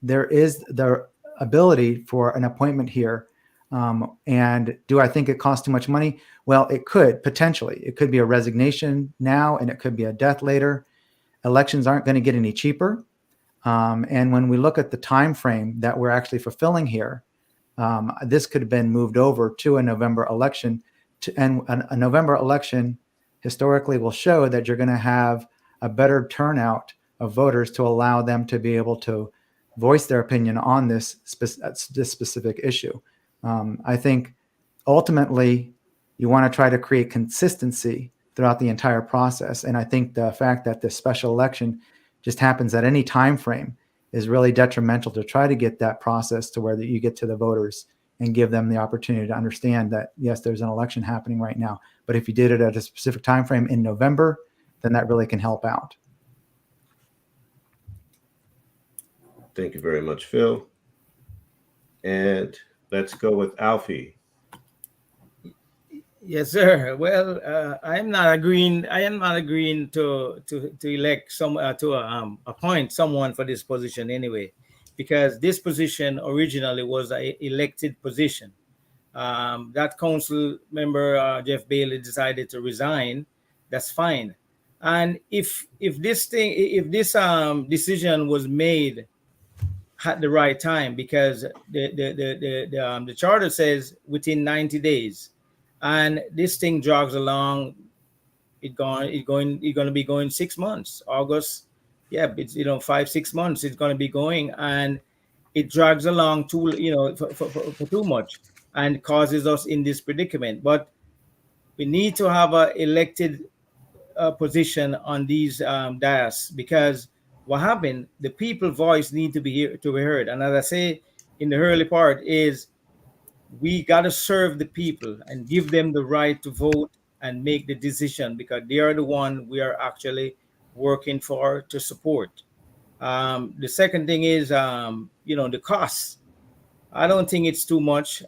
Speaker 7: There is the ability for an appointment here. And do I think it costs too much money? Well, it could potentially. It could be a resignation now, and it could be a death later. Elections aren't going to get any cheaper. And when we look at the time frame that we're actually fulfilling here, this could have been moved over to a November election. And a November election historically will show that you're going to have a better turnout of voters to allow them to be able to voice their opinion on this specific issue. I think ultimately you want to try to create consistency throughout the entire process. And I think the fact that this special election just happens at any time frame is really detrimental to try to get that process to where you get to the voters and give them the opportunity to understand that, yes, there's an election happening right now. But if you did it at a specific time frame in November, then that really can help out.
Speaker 5: Thank you very much, Phil. And let's go with Alfie.
Speaker 6: Yes, sir. Well, I am not agreeing to elect appoint someone for this position anyway, because this position originally was an elected position. That council member Jeff Bailey decided to resign. That's fine. And if this decision was made at the right time, because the charter says within 90 days. And this thing jogs along. It's going to be going 6 months. August, yeah, it's 5-6 months. It's going to be going, and it drags along for too much, and causes us in this predicament. But we need to have an elected position on these dais, because what happened? The people voice need to be heard. And as I say in the early part is, we got to serve the people and give them the right to vote and make the decision, because they are the one we are actually working for to support. The second thing is, the costs. I don't think it's too much.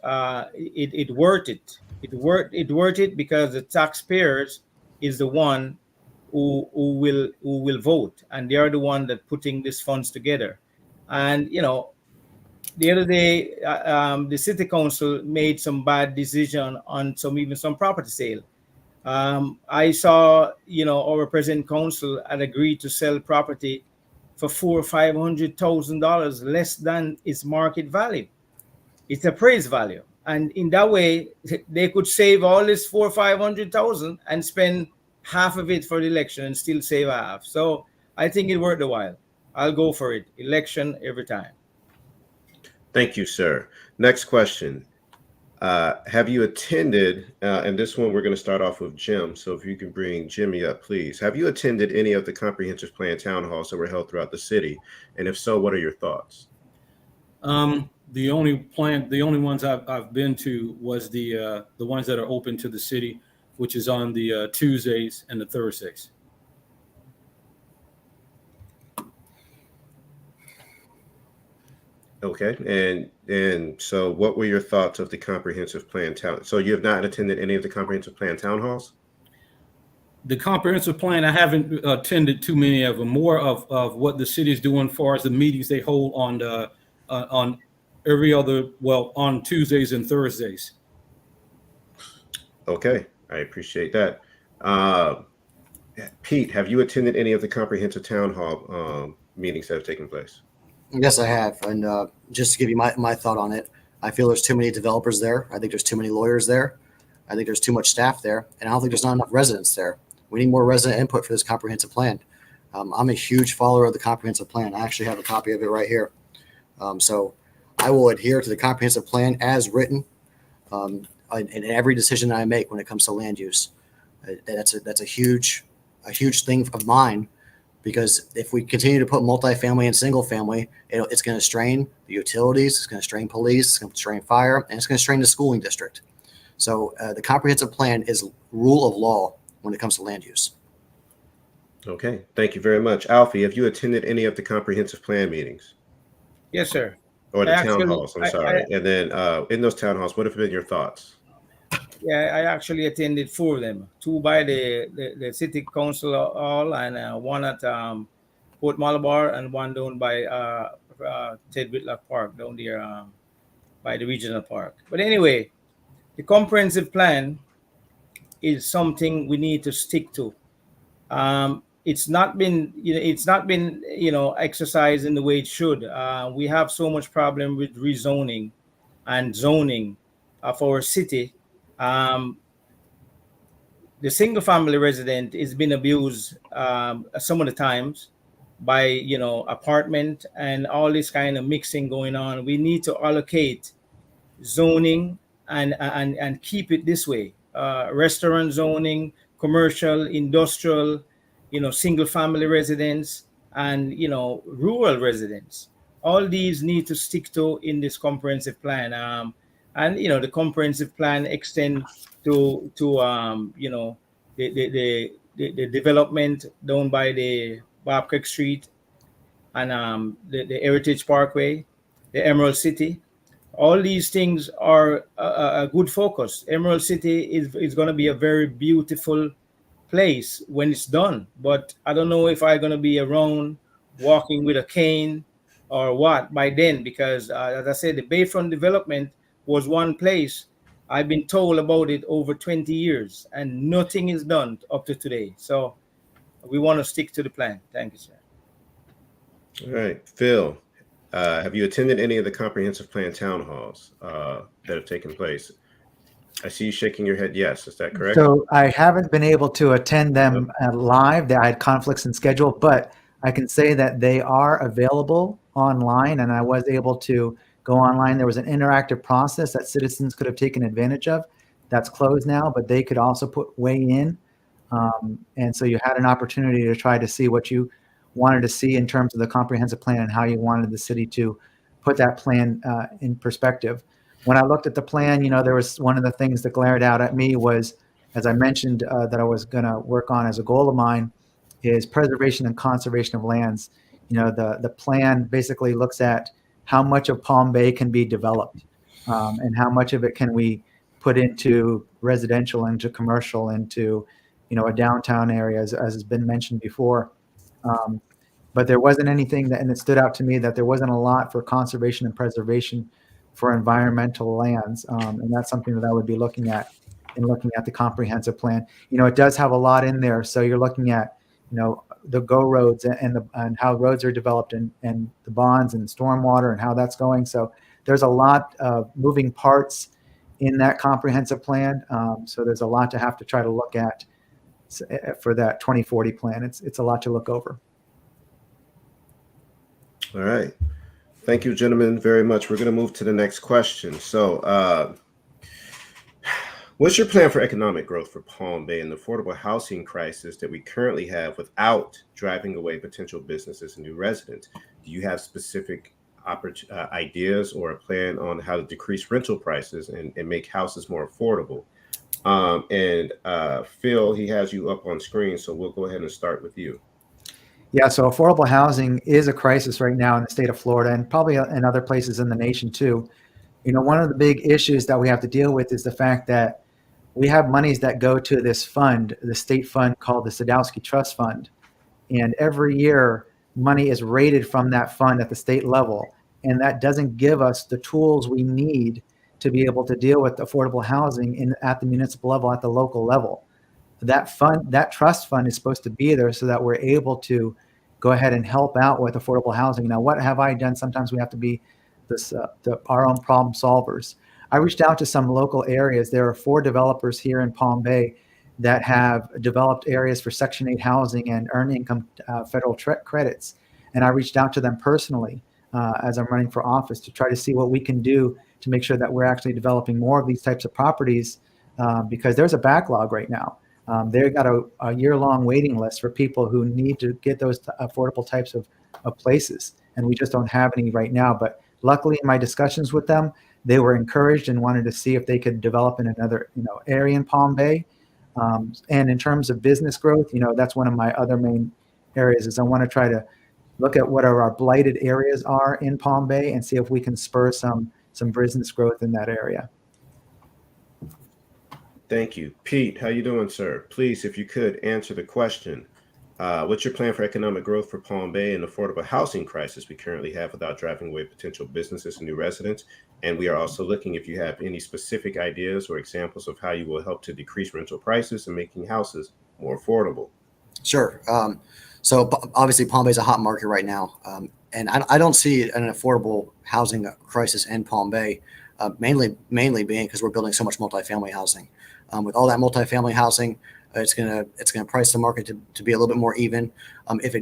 Speaker 6: It worth it. It worth it because the taxpayers is the one who will vote, and they are the one that putting these funds together. And the other day, the city council made some bad decision on some property sale. I saw, our president council had agreed to sell property for $400,000-500,000 less than its market value. It's appraised value, and in that way, they could save all this 400,000-500,000 and spend half of it for the election and still save half. So I think it worth the while. I'll go for it. Election every time.
Speaker 5: Thank you, sir. Next question. Have you attended, and this one we're going to start off with Jim, so if you can bring Jimmy up, please. Have you attended any of the comprehensive plan town halls that were held throughout the city? And if so, what are your thoughts?
Speaker 8: The only ones I've been to was the ones that are open to the city, which is on the Tuesdays and the Thursdays.
Speaker 5: Okay, and so what were your thoughts of the comprehensive plan town? So you have not attended any of the comprehensive plan town halls?
Speaker 8: The comprehensive plan, I haven't attended too many of them. More of what the city is doing as far as the meetings they hold on on Tuesdays and Thursdays.
Speaker 5: Okay, I appreciate that. Pete, have you attended any of the comprehensive town hall meetings that have taken place?
Speaker 9: Yes, I have. And just to give you my thought on it, I feel there's too many developers there. I think there's too many lawyers there. I think there's too much staff there. And I don't think there's not enough residents there. We need more resident input for this comprehensive plan. I'm a huge follower of the comprehensive plan. I actually have a copy of it right here. So I will adhere to the comprehensive plan as written in every decision I make when it comes to land use. That's a huge thing of mine. Because if we continue to put multifamily and single family, it's going to strain the utilities, it's going to strain police, it's going to strain fire, and it's going to strain the schooling district. So the comprehensive plan is rule of law when it comes to land use.
Speaker 5: Okay, thank you very much. Alfie, have you attended any of the comprehensive plan meetings?
Speaker 6: Yes, sir.
Speaker 5: Or the town halls, I'm sorry. And then in those town halls, what have been your thoughts?
Speaker 6: Yeah, I actually attended 4 of them. 2 by the city council hall, and one at Port Malabar, and one down by Ted Whitlock Park, down there by the regional park. But anyway, the comprehensive plan is something we need to stick to. It's not been exercised in the way it should. We have so much problem with rezoning and zoning of our city. The single family resident is been abused some of the times by apartment and all this kind of mixing going on. We need to allocate zoning and keep it this way. Restaurant zoning, commercial, industrial, single family residents, and rural residents. All these need to stick to in this comprehensive plan. And the comprehensive plan extend to the development down by the Bob Creek Street and the Heritage Parkway, the Emerald City. All these things are a good focus. Emerald City is going to be a very beautiful place when it's done, but I don't know if I'm going to be around walking with a cane or what by then, because as I said, the Bayfront development was one place. I've been told about it over 20 years and nothing is done up to today. So we want to stick to the plan. Thank you, sir.
Speaker 5: All right, Phil, have you attended any of the comprehensive plan town halls that have taken place? I see you shaking your head. Yes, is that correct?
Speaker 7: So I haven't been able to attend them live. I had conflicts in schedule, but I can say that they are available online, and I was able to go online. There was an interactive process that citizens could have taken advantage of. That's closed now, but they could also weigh in. And so you had an opportunity to try to see what you wanted to see in terms of the comprehensive plan and how you wanted the city to put that plan in perspective. When I looked at the plan, there was one of the things that glared out at me was, as I mentioned, that I was going to work on as a goal of mine, is preservation and conservation of lands. the plan basically looks at how much of Palm Bay can be developed, and how much of it can we put into residential, into commercial, into a downtown area, as has been mentioned before. But there wasn't anything and it stood out to me that there wasn't a lot for conservation and preservation for environmental lands, and that's something that I would be looking at in looking at the comprehensive plan. It does have a lot in there, so you're looking at the GO roads and how roads are developed, and the bonds and stormwater and how that's going. So there's a lot of moving parts in that comprehensive plan. So there's a lot to have to try to look at for that 2040 plan. It's a lot to look over.
Speaker 5: All right. Thank you, gentlemen, very much. We're going to move to the next question. So what's your plan for economic growth for Palm Bay and the affordable housing crisis that we currently have without driving away potential businesses and new residents? Do you have specific ideas or a plan on how to decrease rental prices and make houses more affordable? And Phil, he has you up on screen, so we'll go ahead and start with you.
Speaker 7: Yeah, so affordable housing is a crisis right now in the state of Florida, and probably in other places in the nation too. One of the big issues that we have to deal with is the fact that we have monies that go to this fund, the state fund called the Sadowski Trust Fund. And every year, money is rated from that fund at the state level. And that doesn't give us the tools we need to be able to deal with affordable housing at the municipal level, at the local level. That fund, that trust fund, is supposed to be there so that we're able to go ahead and help out with affordable housing. Now, what have I done? Sometimes we have to be our own problem solvers. I reached out to some local areas. There are 4 developers here in Palm Bay that have developed areas for Section 8 housing and earned income federal credits. And I reached out to them personally as I'm running for office to try to see what we can do to make sure that we're actually developing more of these types of properties, because there's a backlog right now. They've got a year-long waiting list for people who need to get those affordable types of places, and we just don't have any right now. But luckily, in my discussions with them, they were encouraged and wanted to see if they could develop in another area in Palm Bay. And in terms of business growth, that's one of my other main areas. Is I want to try to look at what our blighted areas are in Palm Bay and see if we can spur some business growth in that area.
Speaker 5: Thank you. Pete, how you doing, sir? Please, if you could answer the question. What's your plan for economic growth for Palm Bay and the affordable housing crisis we currently have without driving away potential businesses and new residents? And we are also looking if you have any specific ideas or examples of how you will help to decrease rental prices and making houses more affordable.
Speaker 9: Sure. So obviously Palm Bay is a hot market right now. And I don't see an affordable housing crisis in Palm Bay, mainly being because we're building so much multifamily housing. With all that multifamily housing, it's gonna price the market to be a little bit more even. If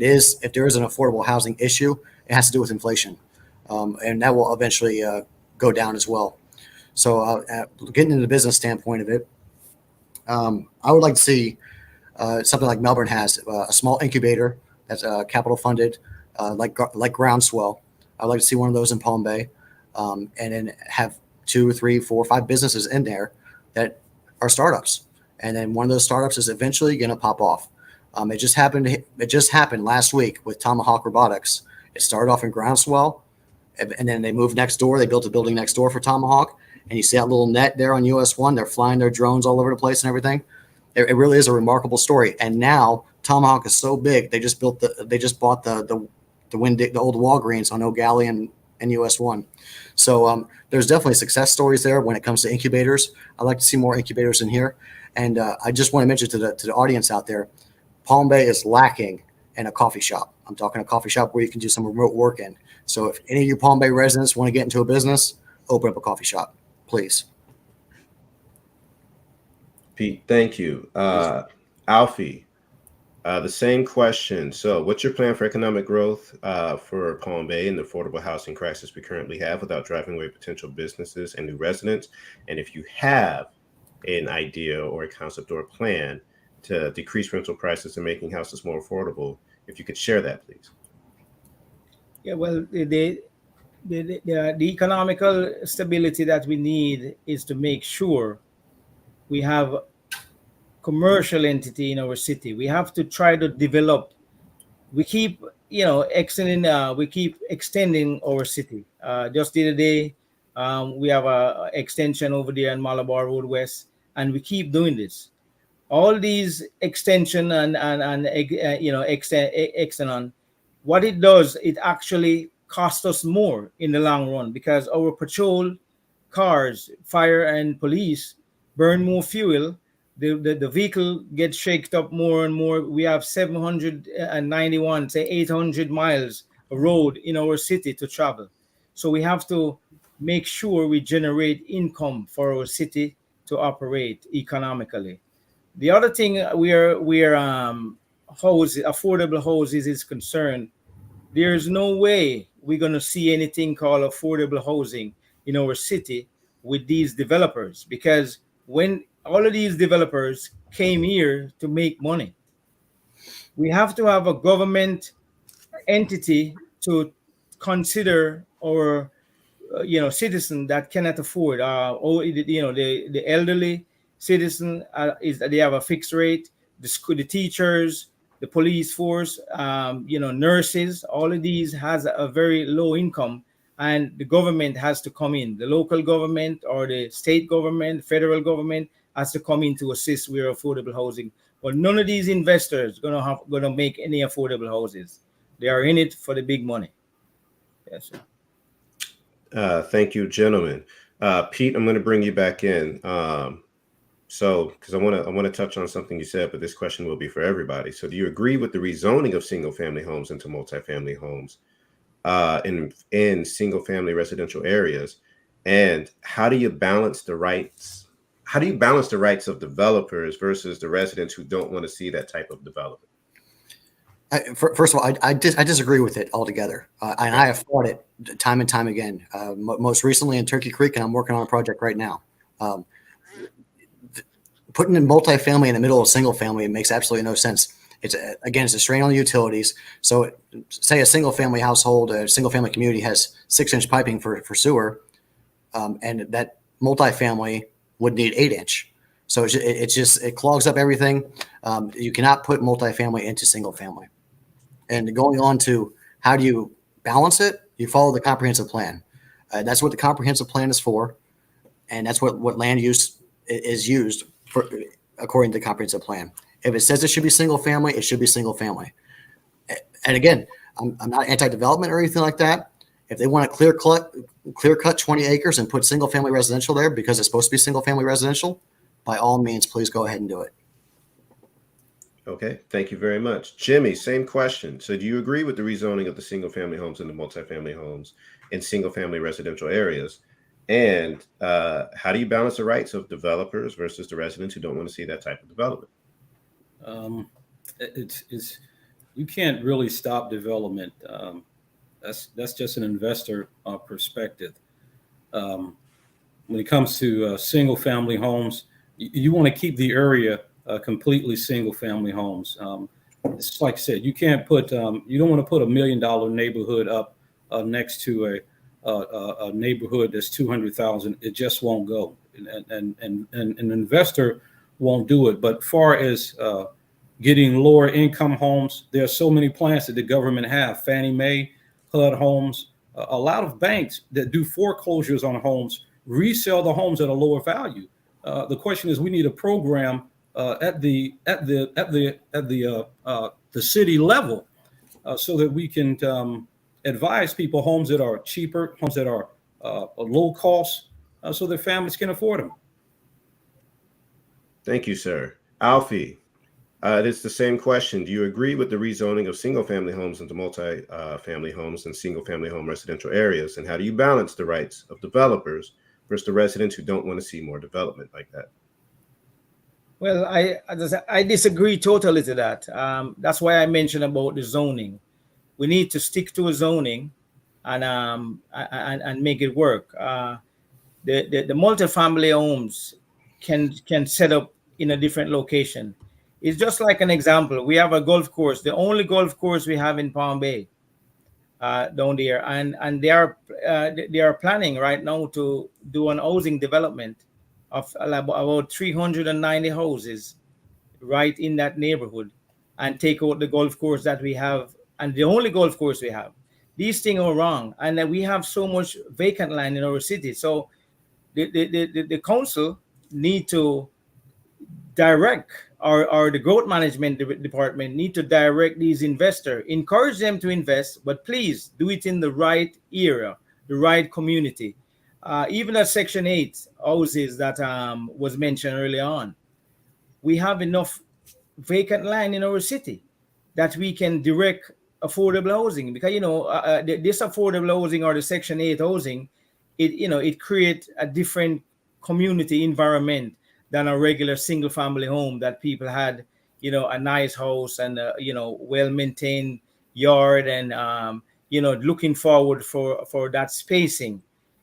Speaker 9: there is an affordable housing issue, it has to do with inflation, and that will eventually go down as well. So getting into the business standpoint of it, I would like to see something like Melbourne has, a small incubator that's capital funded, like Groundswell. I'd like to see one of those in Palm Bay, and then have 2, 3, 4, 5 businesses in there that are startups. And then one of those startups is eventually going to pop off. It just happened last week with Tomahawk Robotics. It started off in Groundswell, and then they moved next door. They built a building next door for Tomahawk. And you see that little net there on US 1. They're flying their drones all over the place and everything. It really is a remarkable story. And now Tomahawk is so big, they just bought the old Walgreens on O'Galley and US 1. So there's definitely success stories there when it comes to incubators. I'd like to see more incubators in here. And I just want to mention to the audience out there, Palm Bay is lacking in a coffee shop. I'm talking a coffee shop where you can do some remote work in. So if any of you Palm Bay residents want to get into a business, open up a coffee shop, please.
Speaker 5: Pete, thank you. Alfie, the same question. So what's your plan for economic growth for Palm Bay and the affordable housing crisis we currently have without driving away potential businesses and new residents? And if you have an idea or a concept or a plan to decrease rental prices and making houses more affordable, if you could share that, please.
Speaker 6: Yeah, well, the economical stability that we need is to make sure we have commercial entity in our city. We have to try to develop. We keep we keep extending our city. Just the other day, we have a extension over there in Malabar Road West, and we keep doing this. All these extension extend, what it does, it actually costs us more in the long run, because our patrol cars, fire and police, burn more fuel. The vehicle gets shaked up more and more. We have 791, say 800 miles of road in our city to travel. So we have to make sure we generate income for our city to operate economically. The other thing affordable houses is concerned, there's no way we're going to see anything called affordable housing in our city with these developers, because when all of these developers came here to make money, we have to have a government entity to consider our citizen that cannot afford, the elderly citizen, is that they have a fixed rate, the school, the teachers, the police force, nurses, all of these has a very low income, and the government has to come in, the local government or the state government, federal government has to come in to assist with affordable housing. But none of these investors gonna make any affordable houses. They are in it for the big money. Yes, sir.
Speaker 5: Thank you, gentlemen. Pete, I'm going to bring you back in. Because I want to touch on something you said, but this question will be for everybody. So, do you agree with the rezoning of single-family homes into multifamily homes in single-family residential areas? And how do you balance the rights? How do you balance the rights of developers versus the residents who don't want to see that type of development?
Speaker 9: First of all, I disagree with it altogether, and I have fought it time and time again. Most recently in Turkey Creek, and I'm working on a project right now. Putting in multifamily in the middle of single family makes absolutely no sense. It's a strain on the utilities. So, say a single family household, a single family community has 6-inch piping for sewer, and that multifamily would need 8-inch. So it clogs up everything. You cannot put multifamily into single family. And going on to how do you balance it? You follow the comprehensive plan. That's what the comprehensive plan is for, and that's what land use is used for, according to the comprehensive plan. If it says it should be single family, it should be single family. And again, I'm not anti-development or anything like that. If they want to clear cut 20 acres and put single family residential there because it's supposed to be single family residential, by all means, please go ahead and do it.
Speaker 5: Okay, thank you very much. Jimmy, same question. So do you agree with the rezoning of the single family homes into multifamily homes in single family residential areas? And how do you balance the rights of developers versus the residents who don't want to see that type of development?
Speaker 8: You can't really stop development. That's just an investor perspective. When it comes to single family homes, you want to keep the area completely single family homes. It's like I said, you can't put, you don't want to put $1 million neighborhood up next to a neighborhood that's 200,000. It just won't go. And an investor won't do it. But far as getting lower income homes, there are so many plans that the government have. Fannie Mae, HUD homes, a lot of banks that do foreclosures on homes resell the homes at a lower value. The question is, we need a program at the city level so that we can advise people homes that are cheaper, homes that are low cost, so their families can afford them.
Speaker 5: Thank you, sir. Alfie, it's the same question. Do you agree with the rezoning of single-family homes into multi-family homes and single-family home residential areas? And how do you balance the rights of developers versus the residents who don't want to see more development like that?
Speaker 6: Well, I disagree totally to that. That's why I mentioned about the zoning. We need to stick to a zoning and make it work. The multifamily homes can set up in a different location. It's just like an example. We have a golf course, the only golf course we have in Palm Bay down there, and they are planning right now to do an housing development of about 390 houses right in that neighborhood and take out the golf course that we have and the only golf course we have. These things are wrong, and that we have so much vacant land in our city. So the council need to direct, or the growth management department need to direct these investors, encourage them to invest, but please do it in the right area, the right community. Even at Section 8 houses that was mentioned earlier on, we have enough vacant land in our city that we can direct affordable housing, because this affordable housing or the Section 8 housing, it creates a different community environment than a regular single family home that people had, a nice house and well maintained yard, and looking forward for that spacing.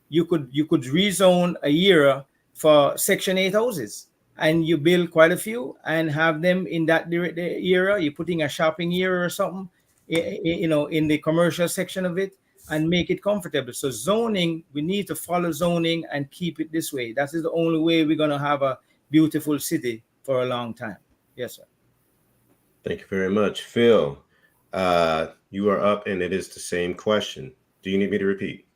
Speaker 6: You could rezone a year for Section 8 houses, and you build quite a few and have them in that area. You're putting a shopping area or something, in the commercial section of it, and make it comfortable. So zoning, we need to follow zoning and keep it this way. That is the only way we're going to have a beautiful city for a long time. Yes, sir.
Speaker 5: Thank you very much. Phil, you are up, and it is the same question. Do you need me to repeat?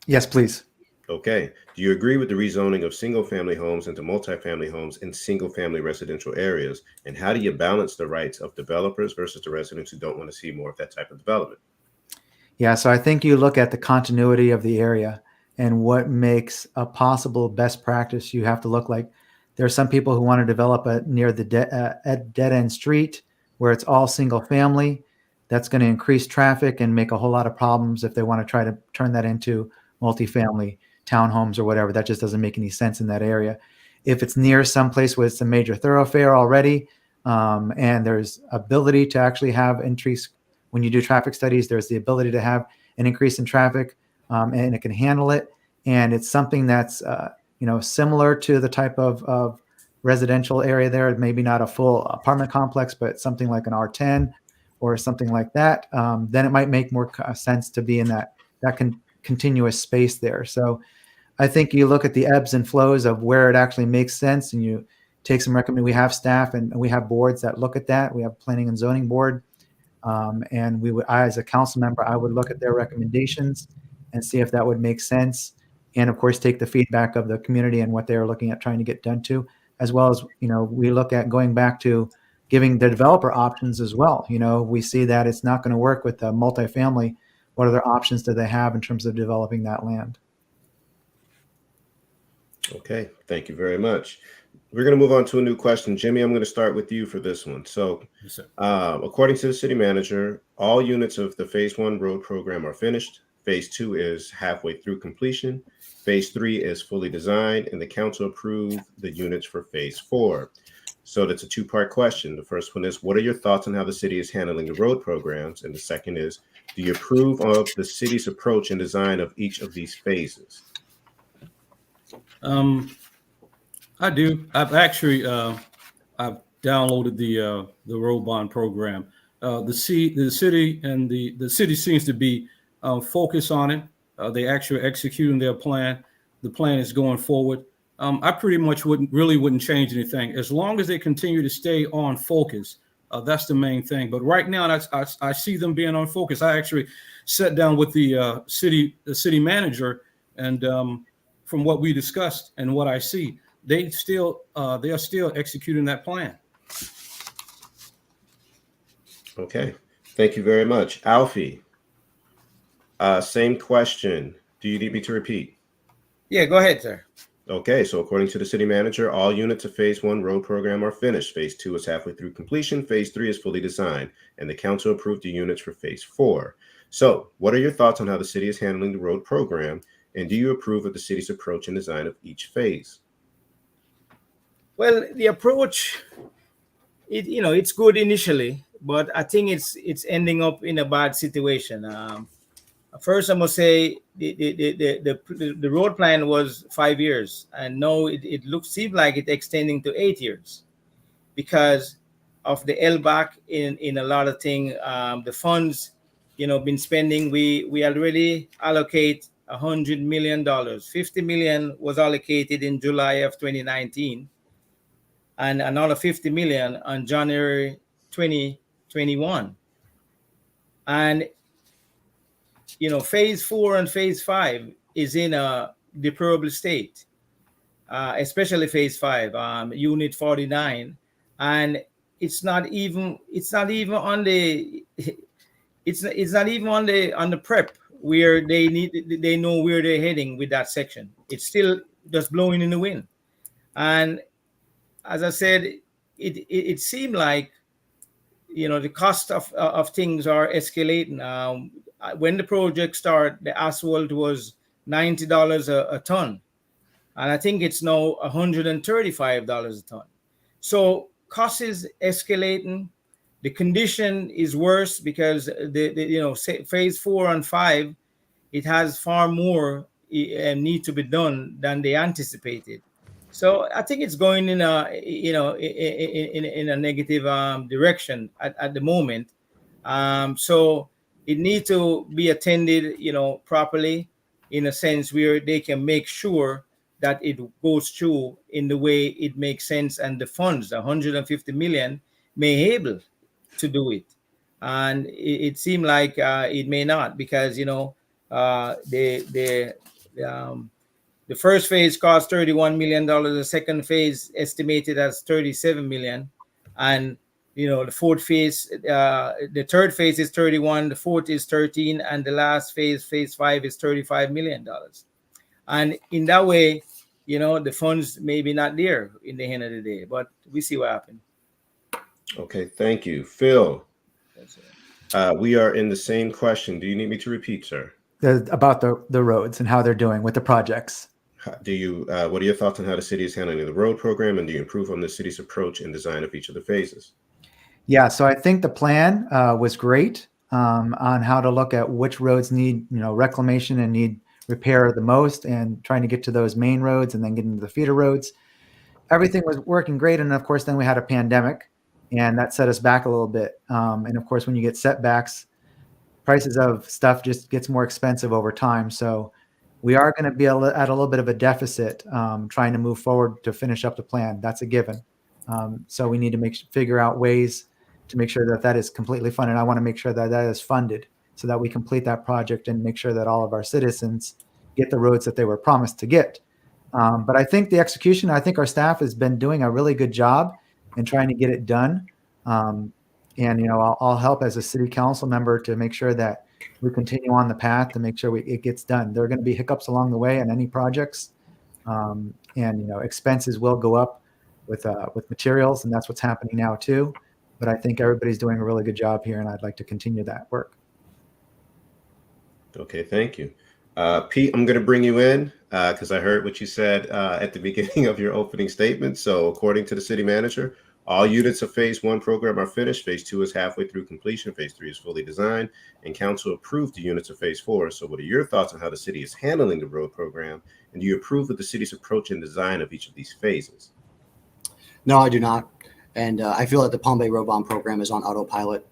Speaker 7: Yes, please.
Speaker 5: Okay. Do you agree with the rezoning of single-family homes into multifamily homes in single-family residential areas? And how do you balance the rights of developers versus the residents who don't want to see more of that type of development?
Speaker 7: Yeah, so I think you look at the continuity of the area and what makes a possible best practice. You have to look like there are some people who want to develop near the dead-end street where it's all single family. That's going to increase traffic and make a whole lot of problems if they want to try to turn that into multifamily townhomes or whatever. That just doesn't make any sense in that area. If it's near someplace where it's a major thoroughfare already, and there's ability to actually have increase, when you do traffic studies, there's the ability to have an increase in traffic, and it can handle it. And it's something that's similar to the type of residential area there. Maybe not a full apartment complex, but something like an R10 or something like that. Then it might make more sense to be in that continuous space there. So I think you look at the ebbs and flows of where it actually makes sense, and you take some recommend. We have staff and we have boards that look at that. We have planning and zoning board, and I, as a council member, I would look at their recommendations and see if that would make sense. And of course, take the feedback of the community and what they're looking at trying to get done to, as well as, we look at going back to giving the developer options as well. We see that it's not going to work with the multifamily. What other options do they have in terms of developing that land?
Speaker 5: Okay, thank you very much. We're going to move on to a new question. Jimmy, I'm going to start with you for this one. So,
Speaker 8: Yes, sir.
Speaker 5: According to the city manager, all units of the Phase 1 road program are finished. Phase 2 is halfway through completion. Phase 3 is fully designed, and the council approved the units for Phase 4. So that's a two-part question. The first one is, what are your thoughts on how the city is handling the road programs? And the second is, do you approve of the city's approach and design of each of these phases?
Speaker 8: I do. I've actually I've downloaded the road bond program. The city and the city seems to be focused on it. They actually executing their plan. The plan is going forward. I pretty much wouldn't change anything as long as they continue to stay on focus. That's the main thing. But right now, I see them being on focus. I actually sat down with the city manager, and from what we discussed and what I see, they are still executing that plan.
Speaker 5: Okay, thank you very much. Alfie, same question. Do you need me to repeat?
Speaker 6: Yeah, go ahead, sir.
Speaker 5: Okay, so according to the city manager, all units of Phase 1 road program are finished. Phase 2 is halfway through completion. Phase 3 is fully designed, and the council approved the units for Phase 4. So what are your thoughts on how the city is handling the road program, and do you approve of the city's approach and design of each phase?
Speaker 6: Well, the approach, it's good initially, but I think it's ending up in a bad situation. First, I must say the road plan was 5 years, and now it seems like it's extending to 8 years because of the LBAC in a lot of things. The funds, been spending. We already allocate $100 million. $50 million was allocated in July of 2019, and another $50 million on January 2021. And phase 4 and phase 5 is in a deplorable state, especially phase 5, unit 49, and it's not even on the it's not even on the prep where they know where they're heading with that section. It's still just blowing in the wind. And as I said, it seemed like the cost of things are escalating. When the project started, the asphalt was $90 a ton, and I think it's now $135 a ton. So cost is escalating. The condition is worse because phase 4 and 5, it has far more need to be done than they anticipated. So I think it's going in a in a negative direction at the moment. So it needs to be attended properly, in a sense where they can make sure that it goes through in the way it makes sense, and the funds, the 150 million, may able to do it. And it seemed like it may not, because the first phase cost $31 million. The second phase estimated as $37 million. And, the fourth phase, the third phase is 31, the fourth is 13, and the last phase, phase 5, is $35 million. And in that way, the funds may be not there in the end of the day, but we see what happens.
Speaker 5: Okay, thank you. Phil, we are in the same question. Do you need me to repeat, sir?
Speaker 7: About the roads and how they're doing with the projects.
Speaker 5: What are your thoughts on how the city is handling the road program, and do you improve on the city's approach and design of each of the phases?
Speaker 7: Yeah, so I think the plan was great on how to look at which roads need reclamation and need repair the most, and trying to get to those main roads and then get into the feeder roads. Everything was working great, and of course then we had a pandemic, and that set us back a little bit. And of course, when you get setbacks, prices of stuff just gets more expensive over time. So we are going to be at a little bit of a deficit trying to move forward to finish up the plan. That's a given. So we need to figure out ways to make sure that that is completely funded. I want to make sure that that is funded so that we complete that project and make sure that all of our citizens get the roads that they were promised to get. But I think the execution, I think our staff has been doing a really good job in trying to get it done. And, I'll help as a city council member to make sure that we continue on the path to make sure it gets done. There are going to be hiccups along the way in any projects. And, expenses will go up with materials, and that's what's happening now too. But I think everybody's doing a really good job here, and I'd like to continue that work.
Speaker 5: Okay, thank you. Pete, I'm going to bring you in because I heard what you said at the beginning of your opening statement. So according to the city manager, all units of phase 1 program are finished. Phase 2 is halfway through completion. Phase 3 is fully designed, and council approved the units of phase 4. So what are your thoughts on how the city is handling the road program? And do you approve of the city's approach and design of each of these phases?
Speaker 9: No, I do not. And I feel that the Palm Bay Road Bond program is on autopilot.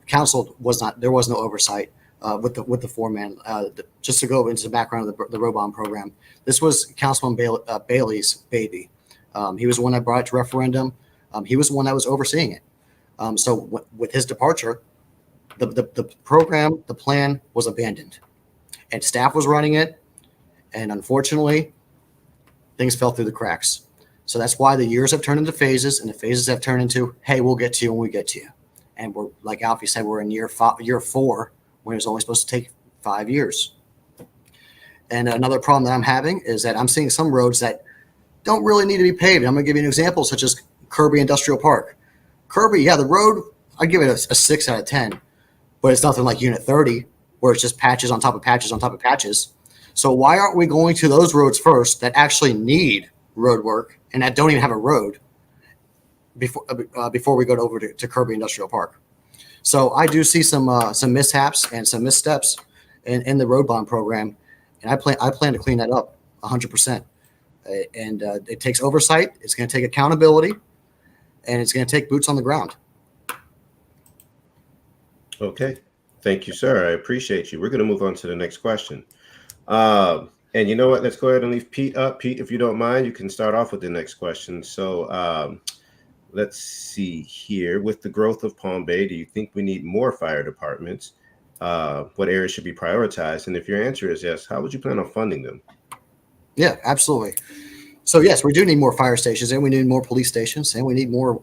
Speaker 9: Council there was no oversight with the foreman. Just to go into the background of the road bond program, this was Councilman Bailey's baby. He was the one that brought it to referendum. He was the one that was overseeing it. So with his departure, the program, the plan was abandoned, and staff was running it. And unfortunately, things fell through the cracks. So that's why the years have turned into phases, and the phases have turned into, hey, we'll get to you when we get to you. And we're, like Alfie said, we're in year 4 when it's only supposed to take 5 years. And another problem that I'm having is that I'm seeing some roads that don't really need to be paved. I'm going to give you an example, such as Kirby Industrial Park. Kirby, yeah, the road, I'd give it a 6 out of 10, but it's nothing like Unit 30, where it's just patches on top of patches on top of patches. So why aren't we going to those roads first that actually need road work and that don't even have a road before we go over to Kirby Industrial Park? So I do see some mishaps and some missteps in the road bond program, and I plan to clean that up 100%. And it takes oversight. It's going to take accountability, and it's going to take boots on the ground.
Speaker 5: Okay. Thank you, sir. I appreciate you. We're going to move on to the next question. And you know what? Let's go ahead and leave Pete up. Pete, if you don't mind, you can start off with the next question. So let's see here. With the growth of Palm Bay, do you think we need more fire departments? what areas should be prioritized? And if your answer is yes, how would you plan on funding them?
Speaker 9: Yeah, absolutely. So yes, we do need more fire stations, and we need more police stations, and we need more,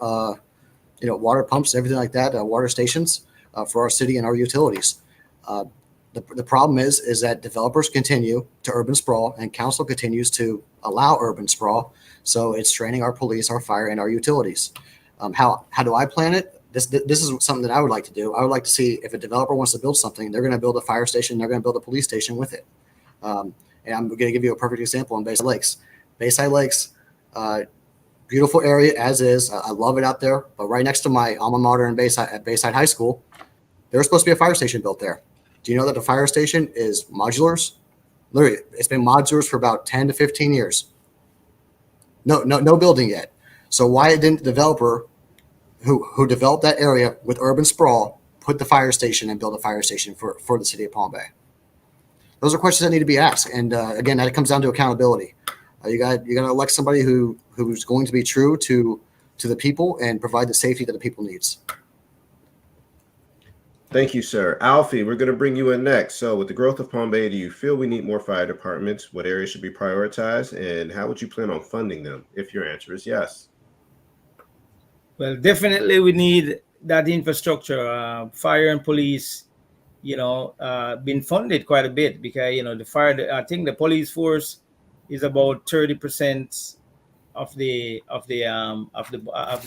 Speaker 9: water pumps, everything like that, water stations for our city and our utilities. The problem is that developers continue to urban sprawl, and council continues to allow urban sprawl. So it's straining our police, our fire, and our utilities. How do I plan it? This is something that I would like to do. I would like to see if a developer wants to build something, they're going to build a fire station, they're going to build a police station with it. And I'm going to give you a perfect example on Bayside Lakes. Bayside Lakes, beautiful area as is. I love it out there. But right next to my alma mater in Bayside, at Bayside High School, there's supposed to be a fire station built there. Do you know that the fire station is modulars? Literally, it's been modulars for about 10 to 15 years. No building yet. So why didn't the developer who developed that area with urban sprawl put the fire station and build a fire station for the city of Palm Bay? Those are questions that need to be asked. And again, that comes down to accountability. You got to elect somebody who's going to be true to the people and provide the safety that the people needs.
Speaker 5: Thank you, sir. Alfie, we're going to bring you in next. So with the growth of Palm Bay, do you feel we need more fire departments? What areas should be prioritized? And how would you plan on funding them if your answer is yes?
Speaker 6: Well, definitely we need that infrastructure, fire and police, been funded quite a bit because, I think the police force is about 30% of the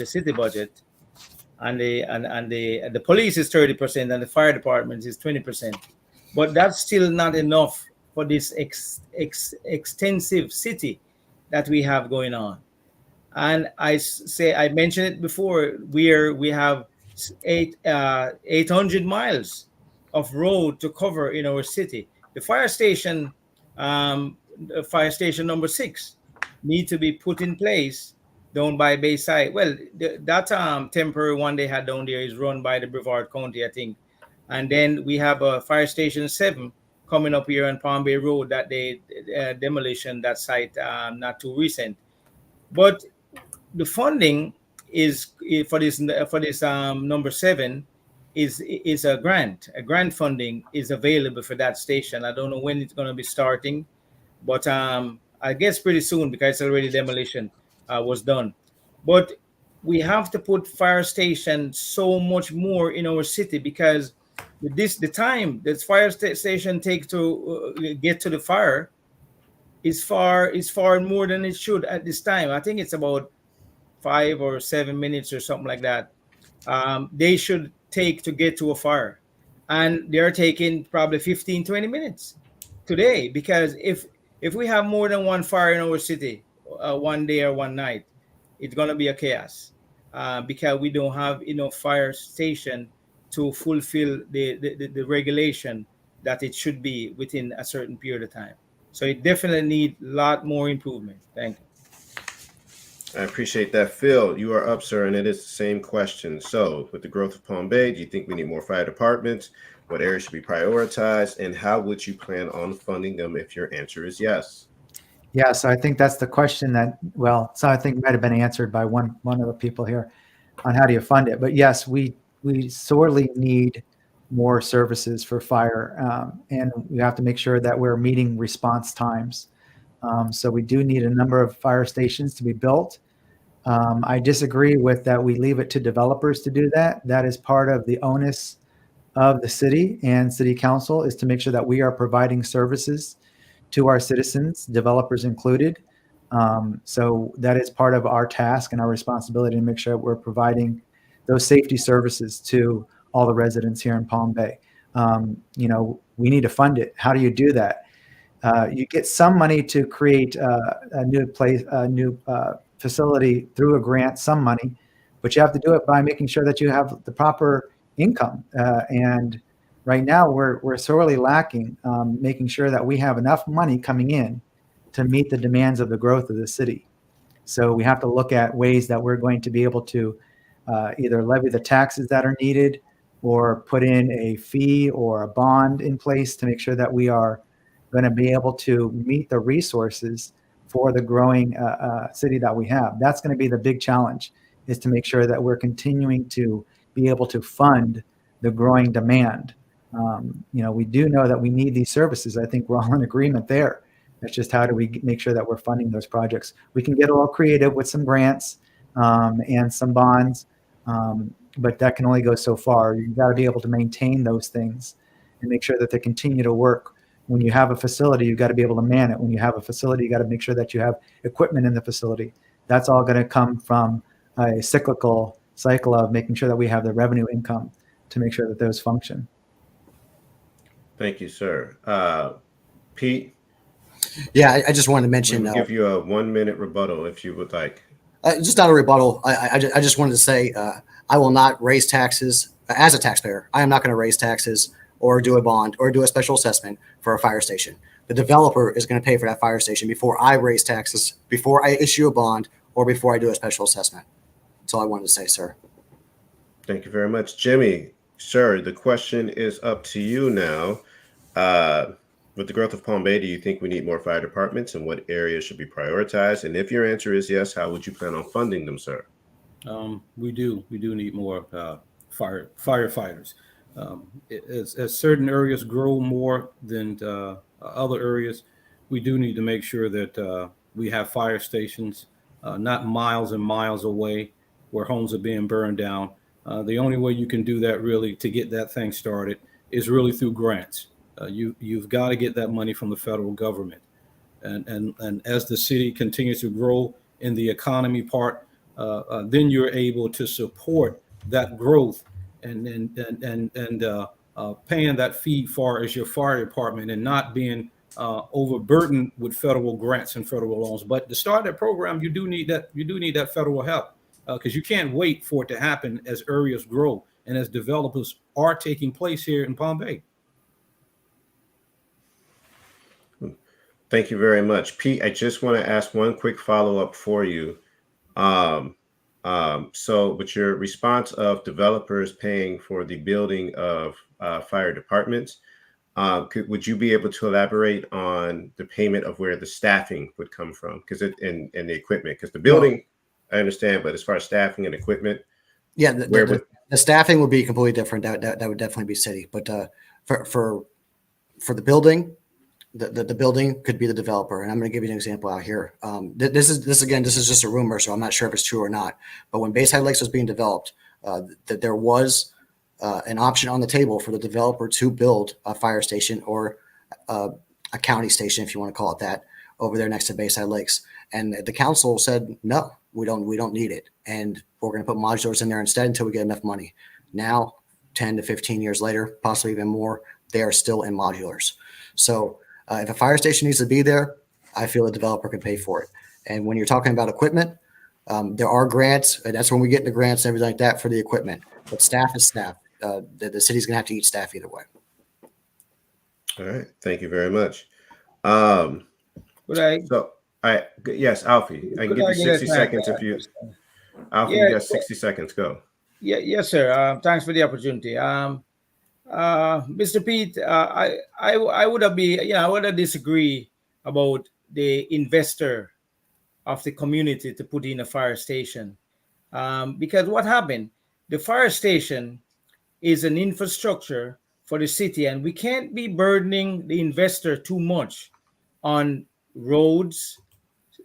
Speaker 6: city budget. And the police is 30%, and the fire department is 20%. But that's still not enough for this extensive city that we have going on. And I mentioned it before, we have 800 miles of road to cover in our city. The fire station number 6 need to be put in place down by Bayside. Well, that temporary one they had down there is run by the Brevard County, I think. And then we have a fire station 7 coming up here on Palm Bay Road that they demolition that site not too recent. But the funding is for this number 7 is a grant. A grant funding is available for that station. I don't know when it's going to be starting, but I guess pretty soon because it's already demolition was done. But we have to put fire station so much more in our city because the time that fire station take to get to the fire is far more than it should at this time. I think it's about 5 or 7 minutes or something like that. They should take to get to a fire, and they're taking probably 15-20 minutes today because if we have more than one fire in our city one day or one night, it's going to be a chaos because we don't have enough fire station to fulfill the regulation that it should be within a certain period of time. So it definitely needs a lot more improvement. Thank you.
Speaker 5: I appreciate that. Phil, you are up, sir, and it is the same question. So with the growth of Palm Bay, do you think we need more fire departments? What areas should be prioritized? And how would you plan on funding them if your answer is yes?
Speaker 7: Yeah, so I think that's the question that, so I think might have been answered by one of the people here on how do you fund it. But yes, we sorely need more services for fire, and we have to make sure that we're meeting response times. So we do need a number of fire stations to be built. I disagree with that we leave it to developers to do that. That is part of the onus of the city and city council is to make sure that we are providing services to our citizens, developers included. So that is part of our task and our responsibility to make sure we're providing those safety services to all the residents here in Palm Bay. We need to fund it. How do you do that? You get some money to create a new facility through a grant, some money, but you have to do it by making sure that you have the proper income. And right now we're sorely lacking making sure that we have enough money coming in to meet the demands of the growth of the city. So we have to look at ways that we're going to be able to either levy the taxes that are needed or put in a fee or a bond in place to make sure that we are going to be able to meet the resources for the growing city that we have. That's going to be the big challenge, is to make sure that we're continuing to be able to fund the growing demand. We do know that we need these services. I think we're all in agreement there. It's just how do we make sure that we're funding those projects? We can get a little creative with some grants and some bonds, but that can only go so far. You've got to be able to maintain those things and make sure that they continue to work. When you have a facility, you've got to be able to man it. When you have a facility, you got to make sure that you have equipment in the facility. That's all going to come from a cyclical cycle of making sure that we have the revenue income to make sure that those function.
Speaker 5: Thank you, sir. Pete?
Speaker 9: Yeah, I just wanted to mention.
Speaker 5: We'll give you a 1-minute rebuttal if you would like.
Speaker 9: Just not a rebuttal. I just wanted to say I will not raise taxes as a taxpayer. I am not going to raise taxes or do a bond or do a special assessment for a fire station. The developer is going to pay for that fire station before I raise taxes, before I issue a bond, or before I do a special assessment. That's all I wanted to say, sir.
Speaker 5: Thank you very much. Jimmy, sir, the question is up to you now. With the growth of Palm Bay, do you think we need more fire departments, and what areas should be prioritized? And if your answer is yes, how would you plan on funding them, sir?
Speaker 8: We do need more firefighters. As certain areas grow more than other areas, we do need to make sure that we have fire stations not miles and miles away where homes are being burned down. The only way you can do that really to get that thing started is really through grants. You've got to get that money from the federal government. And as the city continues to grow in the economy part, then you're able to support that growth and paying that fee far as your fire department and not being overburdened with federal grants and federal loans. But to start that program, you do need that federal help because you can't wait for it to happen as areas grow and as developers are taking place here in Palm Bay.
Speaker 5: Thank you very much. Pete, I just want to ask one quick follow-up for you. So with your response of developers paying for the building of fire departments, would you be able to elaborate on the payment of where the staffing would come from? Because and the equipment, because the building, I understand, but as far as staffing and equipment,
Speaker 9: yeah, the staffing would be completely different. That would definitely be city. But for the building, the building could be the developer. And I'm going to give you an example out here. This is just a rumor, so I'm not sure if it's true or not. But when Bayside Lakes was being developed, that there was an option on the table for the developer to build a fire station or a county station, if you want to call it that, over there next to Bayside Lakes. And the council said, no, we don't need it. And we're going to put modulars in there instead until we get enough money. Now, 10 to 15 years later, possibly even more, they are still in modulars. So if a fire station needs to be there, I feel a developer can pay for it. And when you're talking about equipment, there are grants, and that's when we get the grants and everything like that for the equipment. But staff is staff. The city's going to have to eat staff either way.
Speaker 5: All right. Thank you very much. Yes, Alfie, I can give you 60 seconds if you. Alfie, you got 60 seconds. Go.
Speaker 6: Yeah, yes, sir. Thanks for the opportunity. Mr. Pete, I would disagree about the investor of the community to put in a fire station, because what happened? The fire station is an infrastructure for the city, and we can't be burdening the investor too much on roads,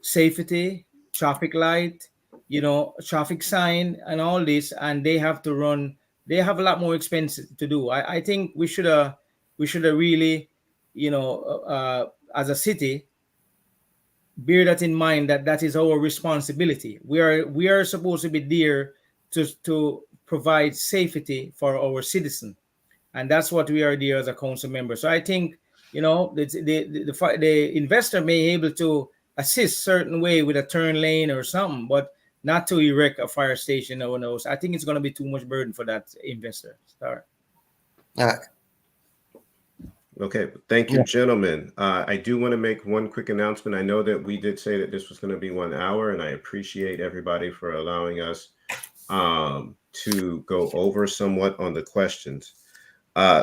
Speaker 6: safety, traffic light, traffic sign, and all this, and they have to run. They have a lot more expenses to do. I think we should have really, as a city, bear that in mind that is our responsibility. We are supposed to be there to provide safety for our citizen, and that's what we are there as a council member. So I think the investor may be able to assist certain way with a turn lane or something, but not to erect a fire station. No one knows. I think it's going to be too much burden for that investor. Sorry.
Speaker 5: Okay. Thank you, gentlemen. I do want to make one quick announcement. I know that we did say that this was going to be 1 hour, and I appreciate everybody for allowing us to go over somewhat on the questions.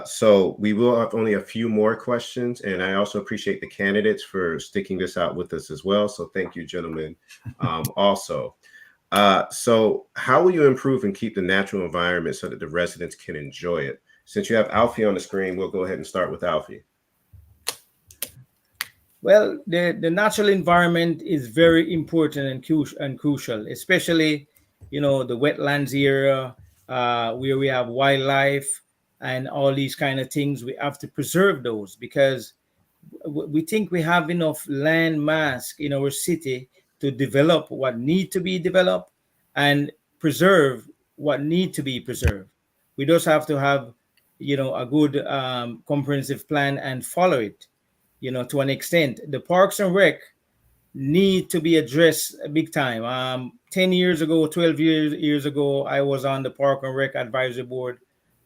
Speaker 5: So we will have only a few more questions, and I also appreciate the candidates for sticking this out with us as well. So thank you, gentlemen. Also. So how will you improve and keep the natural environment so that the residents can enjoy it? Since you have Alfie on the screen, we'll go ahead and start with Alfie.
Speaker 6: Well, the natural environment is very important and crucial, especially, the wetlands area, where we have wildlife and all these kind of things. We have to preserve those because we think we have enough land mass in our city to develop what need to be developed and preserve what need to be preserved. We just have to have, a good comprehensive plan and follow it, to an extent. The Parks and Rec need to be addressed big time. 10 years ago, 12 years ago, I was on the Park and Rec Advisory Board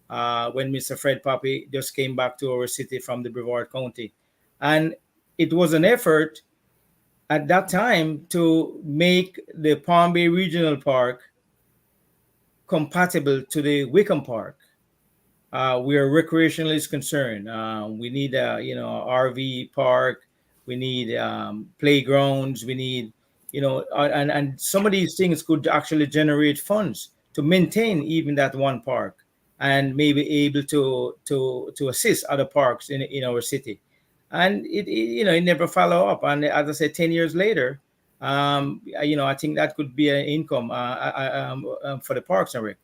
Speaker 6: when Mr. Fred Poppy just came back to our city from the Brevard County. And it was an effort at that time to make the Palm Bay Regional Park compatible to the Wickham Park. Where recreational is concerned, we need a RV park, we need playgrounds, we need and some of these things could actually generate funds to maintain even that one park and maybe able to assist other parks in our city. And it never follow up. And as I said, 10 years later, I think that could be an income for the Parks and Rec.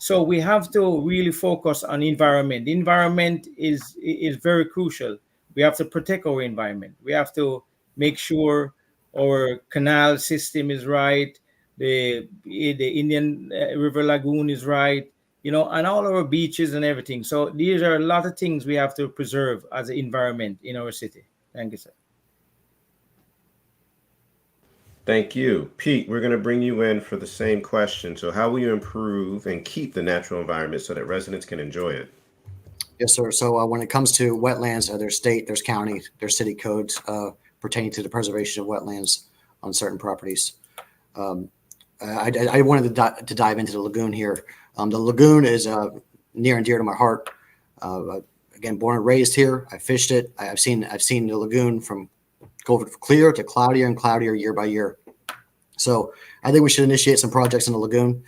Speaker 6: So we have to really focus on environment. The environment is very crucial. We have to protect our environment. We have to make sure our canal system is right, the Indian River Lagoon is right, and all our beaches and everything. So these are a lot of things we have to preserve as an environment in our city. Thank you, sir.
Speaker 5: Thank you. Pete, we're going to bring you in for the same question. So how will you improve and keep the natural environment so that residents can enjoy it?
Speaker 9: Yes, sir. So when it comes to wetlands, there's state, there's county, there's city codes pertaining to the preservation of wetlands on certain properties. I wanted to dive into the lagoon here. The lagoon is near and dear to my heart. Again, born and raised here. I fished it. I've seen the lagoon from go from clear to cloudier and cloudier year by year. So I think we should initiate some projects in the lagoon.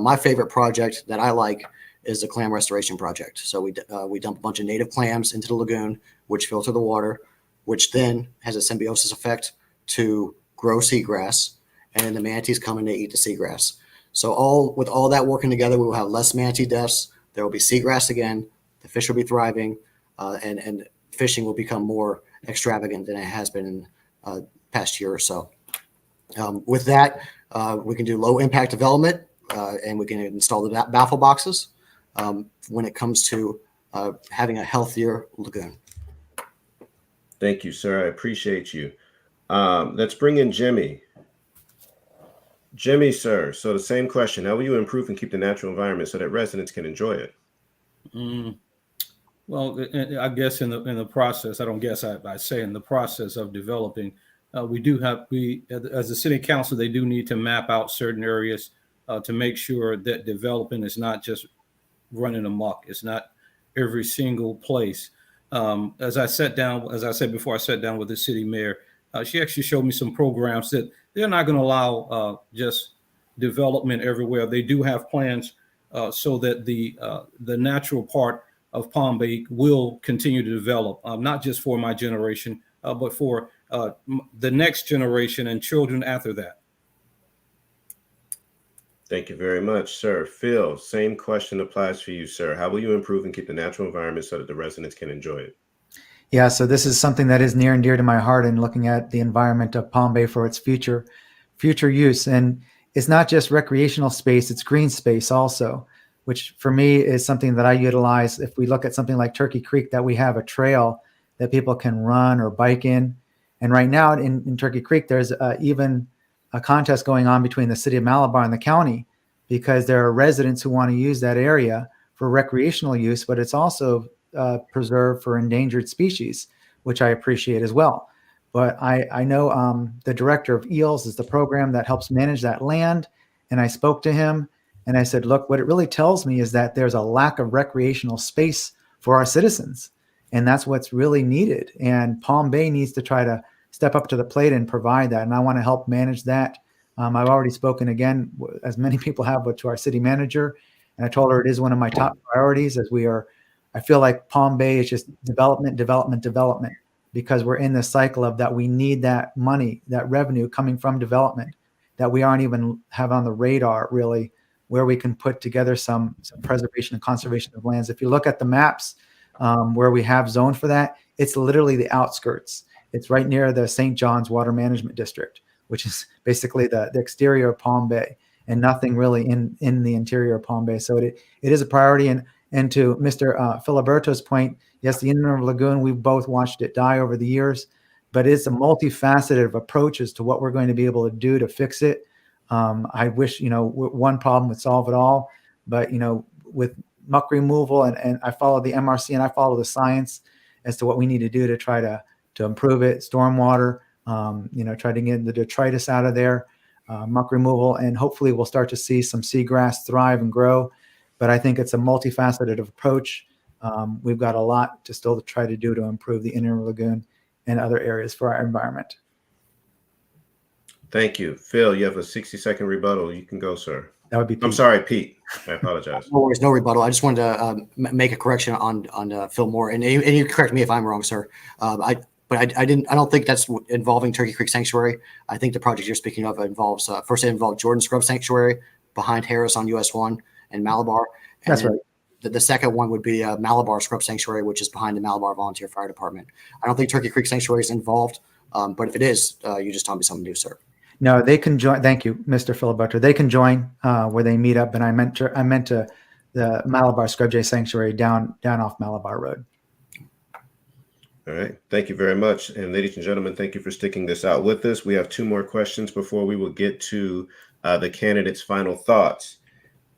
Speaker 9: My favorite project that I like is the clam restoration project. So we dump a bunch of native clams into the lagoon, which filter the water, which then has a symbiosis effect to grow seagrass, and then the manatees come and they eat the seagrass. So with all that working together, we will have less manatee deaths. There will be seagrass again. The fish will be thriving, and fishing will become more extravagant than it has been in past year or so. With that, we can do low impact development, and we can install the baffle boxes when it comes to having a healthier lagoon.
Speaker 5: Thank you, sir. I appreciate you. Let's bring in Jimmy. Jimmy, sir. So the same question: how will you improve and keep the natural environment so that residents can enjoy it?
Speaker 8: Well, I guess in the process, I say in the process of developing, we as a city council, they do need to map out certain areas to make sure that development is not just running amok. It's not every single place. As I said before, I sat down with the city mayor. She actually showed me some programs that they're not going to allow just development everywhere. They do have plans so that the natural part of Palm Bay will continue to develop, not just for my generation, but for the next generation and children after that.
Speaker 5: Thank you very much, sir. Phil, same question applies for you, sir. How will you improve and keep the natural environment so that the residents can enjoy it?
Speaker 7: Yeah, so this is something that is near and dear to my heart in looking at the environment of Palm Bay for its future use. And it's not just recreational space, it's green space also, which for me is something that I utilize. If we look at something like Turkey Creek, that we have a trail that people can run or bike in. And right now in Turkey Creek, there's even a contest going on between the city of Malabar and the county, because there are residents who want to use that area for recreational use, but it's also preserved for endangered species, which I appreciate as well. But I know the director of EELS is the program that helps manage that land. And I spoke to him and I said, look, what it really tells me is that there's a lack of recreational space for our citizens. And that's what's really needed. And Palm Bay needs to try to step up to the plate and provide that. And I want to help manage that. I've already spoken again, as many people have, but to our city manager. And I told her it is one of my top priorities as we are I feel like Palm Bay is just development, because we're in this cycle of that we need that money, that revenue coming from development that we aren't even have on the radar really, where we can put together some preservation and conservation of lands. If you look at the maps where we have zoned for that, it's literally the outskirts. It's right near the St. John's Water Management District, which is basically the exterior of Palm Bay, and nothing really in the interior of Palm Bay. So it is a priority. And to Mr. Filiberto's point, yes, the Inner Lagoon, we've both watched it die over the years, but it's a multifaceted approach as to what we're going to be able to do to fix it. I wish, one problem would solve it all, but, with muck removal and I follow the MRC and I follow the science as to what we need to do to try to improve it, stormwater, try to get the detritus out of there, muck removal, and hopefully we'll start to see some seagrass thrive and grow. But I think it's a multifaceted approach. We've got a lot to still try to do to improve the Inner Lagoon and other areas for our environment.
Speaker 5: Thank you. Phil, you have a 60-second rebuttal. You can go, sir.
Speaker 7: That would be Pete.
Speaker 5: I'm sorry, Pete. I apologize.
Speaker 9: No worries, no rebuttal. I just wanted to make a correction on Phil Moore, and you correct me if I'm wrong, sir. I don't think that's involving Turkey Creek Sanctuary. I think the project you're speaking of involves first it involved Jordan Scrub Sanctuary behind Harris on US 1 and Malabar. And
Speaker 7: that's right.
Speaker 9: The second one would be Malabar Scrub Sanctuary, which is behind the Malabar Volunteer Fire Department. I don't think Turkey Creek Sanctuary is involved, but if it is, you just tell me something new, sir.
Speaker 7: No, they can join. Thank you, Mr. Filibuster. They can join where they meet up, and I meant to the Malabar Scrub Jay Sanctuary down off Malabar Road.
Speaker 5: All right. Thank you very much. And ladies and gentlemen, thank you for sticking this out with us. We have 2 more questions before we will get to the candidates' final thoughts.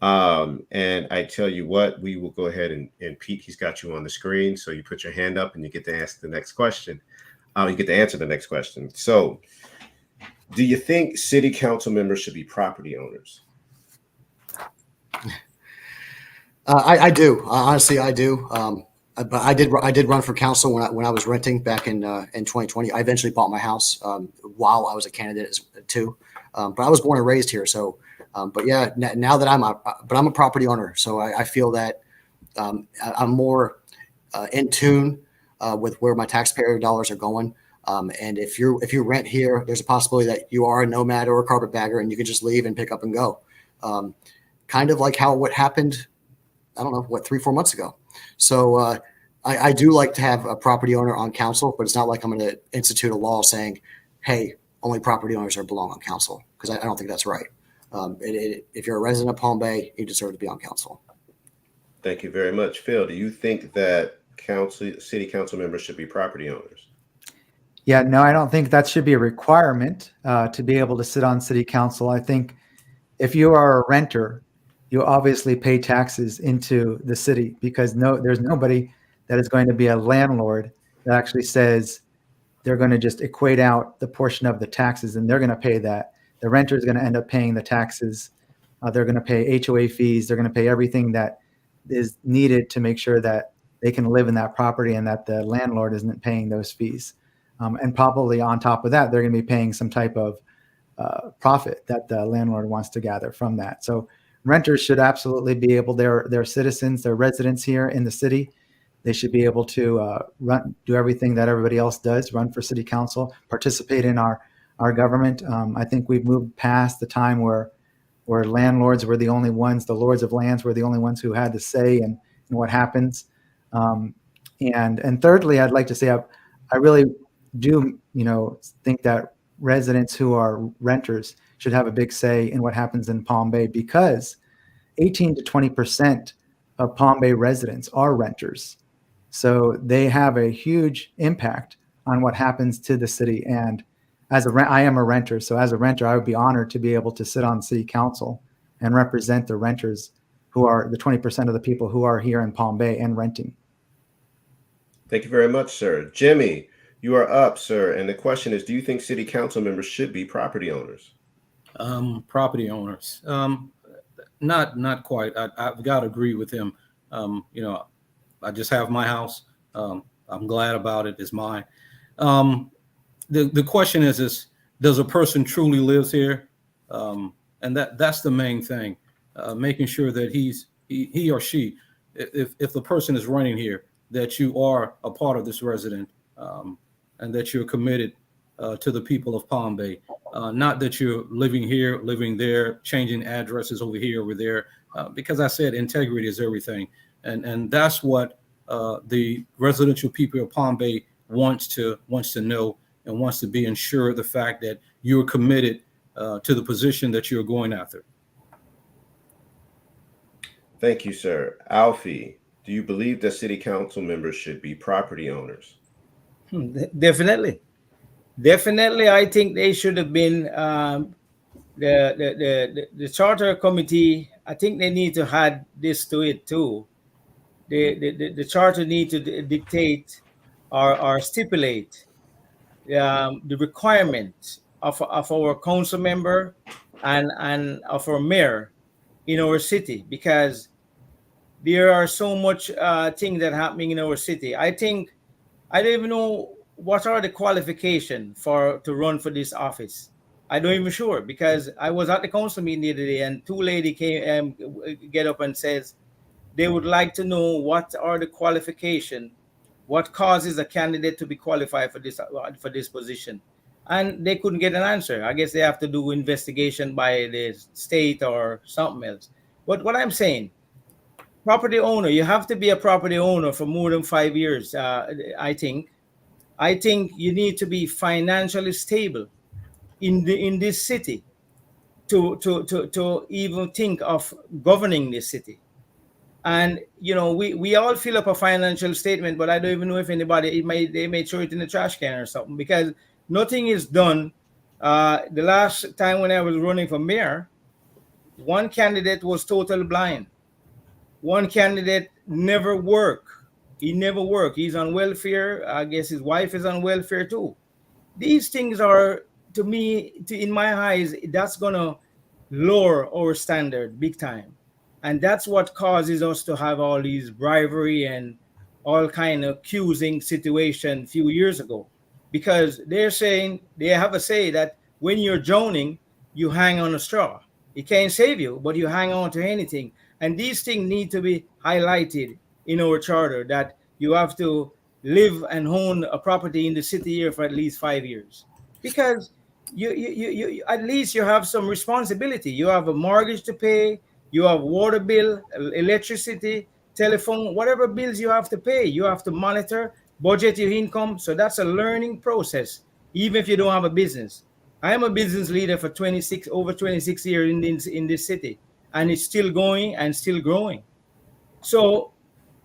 Speaker 5: And I tell you what, we will go ahead and Pete, he's got you on the screen. So you put your hand up and you get to ask the next question. You get to answer the next question. So do you think city council members should be property owners?
Speaker 9: I do. Honestly, I do. But I did run for council when I was renting back in 2020. I eventually bought my house while I was a candidate too. But I was born and raised here. So, but yeah, now that I'm a property owner. So I feel that I'm more in tune with where my taxpayer dollars are going. And if you rent here, there's a possibility that you are a nomad or a carpetbagger and you can just leave and pick up and go. Kind of like what happened, I don't know, 3-4 months ago. So I do like to have a property owner on council, but it's not like I'm going to institute a law saying, hey, only property owners belong on council, because I don't think that's right. If you're a resident of Palm Bay, you deserve to be on council.
Speaker 5: Thank you very much. Phil, do you think that city council members should be property owners?
Speaker 7: Yeah, no, I don't think that should be a requirement to be able to sit on city council. I think if you are a renter, you obviously pay taxes into the city, because there's nobody that is going to be a landlord that actually says they're going to just equate out the portion of the taxes and they're going to pay that. The renter is going to end up paying the taxes. They're going to pay HOA fees. They're going to pay everything that is needed to make sure that they can live in that property and that the landlord isn't paying those fees. And probably on top of that, they're going to be paying some type of profit that the landlord wants to gather from that. So renters should absolutely be able, they're citizens, they're residents here in the city. They should be able to do everything that everybody else does, run for city council, participate in our government. I think we've moved past the time where landlords were the only ones, the lords of lands were the only ones who had to say in what happens. And thirdly, I'd like to say I really do, think that residents who are renters should have a big say in what happens in Palm Bay, because 18 to 20% of Palm Bay residents are renters. So they have a huge impact on what happens to the city. And I am a renter. So as a renter, I would be honored to be able to sit on city council and represent the renters, who are the 20% of the people who are here in Palm Bay and renting.
Speaker 5: Thank you very much, sir. Jimmy, you are up, sir. And the question is, do you think city council members should be property owners?
Speaker 8: Property owners. Not quite. I've got to agree with him. I just have my house. I'm glad about it. It's mine. The question is, does a person truly live here? And that's the main thing. Making sure that he or she if the person is running here, that you are a part of this resident, and that you're committed to the people of Palm Bay. Not that you're living here, living there, changing addresses over here, over there, because I said integrity is everything. And that's what the residential people of Palm Bay wants to know and wants to be ensured of the fact that you're committed to the position that you're going after.
Speaker 5: Thank you, sir. Alfie, do you believe that city council members should be property owners?
Speaker 6: Definitely. I think they should have been the charter committee. I think they need to add this to it too. The charter need to dictate or stipulate the requirement of our council member and of our mayor in our city, because there are so much things that are happening in our city. I think I don't even know what are the qualifications to run for this office. I don't even sure, because I was at the council meeting the other day and two ladies came get up and says they would like to know what are the qualifications, what causes a candidate to be qualified for this position, and they couldn't get an answer. I guess they have to do investigation by the state or something else. But what I'm saying, property owner, you have to be a property owner for more than 5 years. I think you need to be financially stable in this city to even think of governing this city. And we all fill up a financial statement, but I don't even know if anybody they may throw it in the trash can or something, because nothing is done. The last time when I was running for mayor, one candidate was totally blind. One candidate never worked. He never worked. He's on welfare. I guess his wife is on welfare too. These things are, to me, in my eyes, that's gonna lower our standard big time. And that's what causes us to have all these bribery and all kind of accusing situation a few years ago, because they're saying, they have a say that when you're drowning, you hang on a straw. It can't save you, but you hang on to anything. And these things need to be highlighted in our charter, that you have to live and own a property in the city here for at least 5 years, because you at least you have some responsibility. You have a mortgage to pay. You have water bill, electricity, telephone, whatever bills you have to pay. You have to monitor, budget your income. So that's a learning process, even if you don't have a business. I am a business leader for over 26 years in this city, and it's still going and still growing. So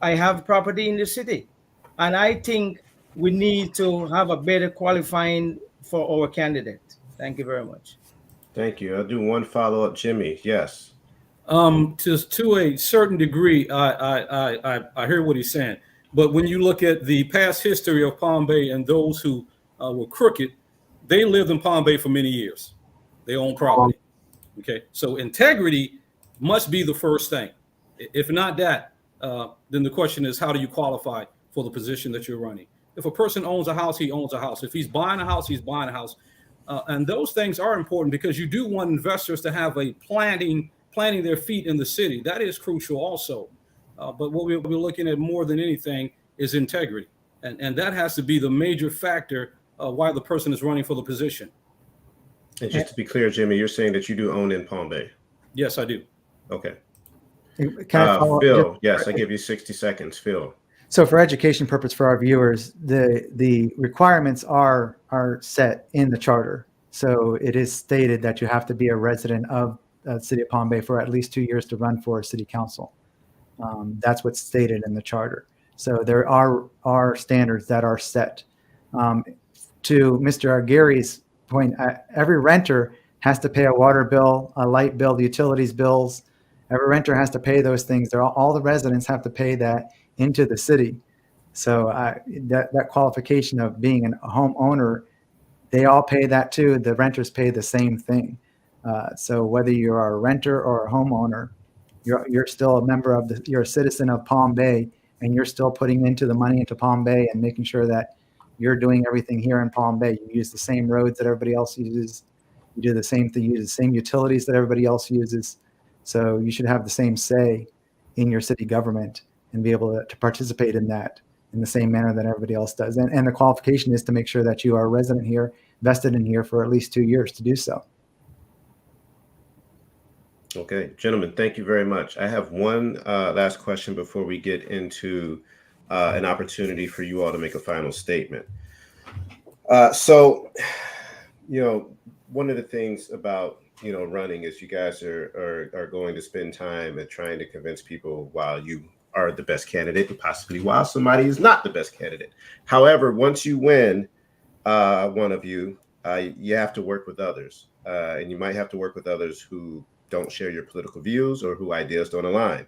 Speaker 6: I have property in the city, and I think we need to have a better qualifying for our candidate. Thank you very much.
Speaker 5: Thank you. I'll do one follow-up, Jimmy. Yes.
Speaker 8: To a certain degree, I hear what he's saying, but when you look at the past history of Palm Bay and those who were crooked, they lived in Palm Bay for many years. They own property. Okay, so integrity must be the first thing. If not that, then the question is, how do you qualify for the position that you're running? If a person owns a house, he owns a house. If he's buying a house, he's buying a house. And those things are important, because you do want investors to have a planting their feet in the city. That is crucial also. But what we're looking at more than anything is integrity. And that has to be the major factor why the person is running for the position.
Speaker 5: And just to be clear, Jimmy, you're saying that you do own in Palm Bay?
Speaker 8: Yes, I do.
Speaker 5: Okay.
Speaker 7: Can I follow up?
Speaker 5: Phil, yes, I give you 60 seconds. Phil.
Speaker 7: So for education purpose for our viewers, the requirements are set in the charter. So it is stated that you have to be a resident of the city of Palm Bay for at least 2 years to run for city council. That's what's stated in the charter. So there are standards that are set. To Mr. Gary's point, every renter has to pay a water bill, a light bill, the utilities bills. Every renter has to pay those things. All the residents have to pay that into the city. So that qualification of being a homeowner, they all pay that too. The renters pay the same thing. So whether you're a renter or a homeowner, you're still a member of you're a citizen of Palm Bay, and you're still putting into the money into Palm Bay and making sure that you're doing everything here in Palm Bay. You use the same roads that everybody else uses. You do the same thing. You use the same utilities that everybody else uses. So you should have the same say in your city government. and be able to participate in that in the same manner that everybody else does. And the qualification is to make sure that you are a resident here, vested in here for at least 2 years to do so.
Speaker 5: Okay, gentlemen, thank you very much. I have one last question before we get into an opportunity for you all to make a final statement. So, one of the things about, running is you guys are going to spend time at trying to convince people while you are the best candidate and possibly while somebody is not the best candidate. However, once you win, one of you, you have to work with others. And you might have to work with others who don't share your political views or who ideas don't align.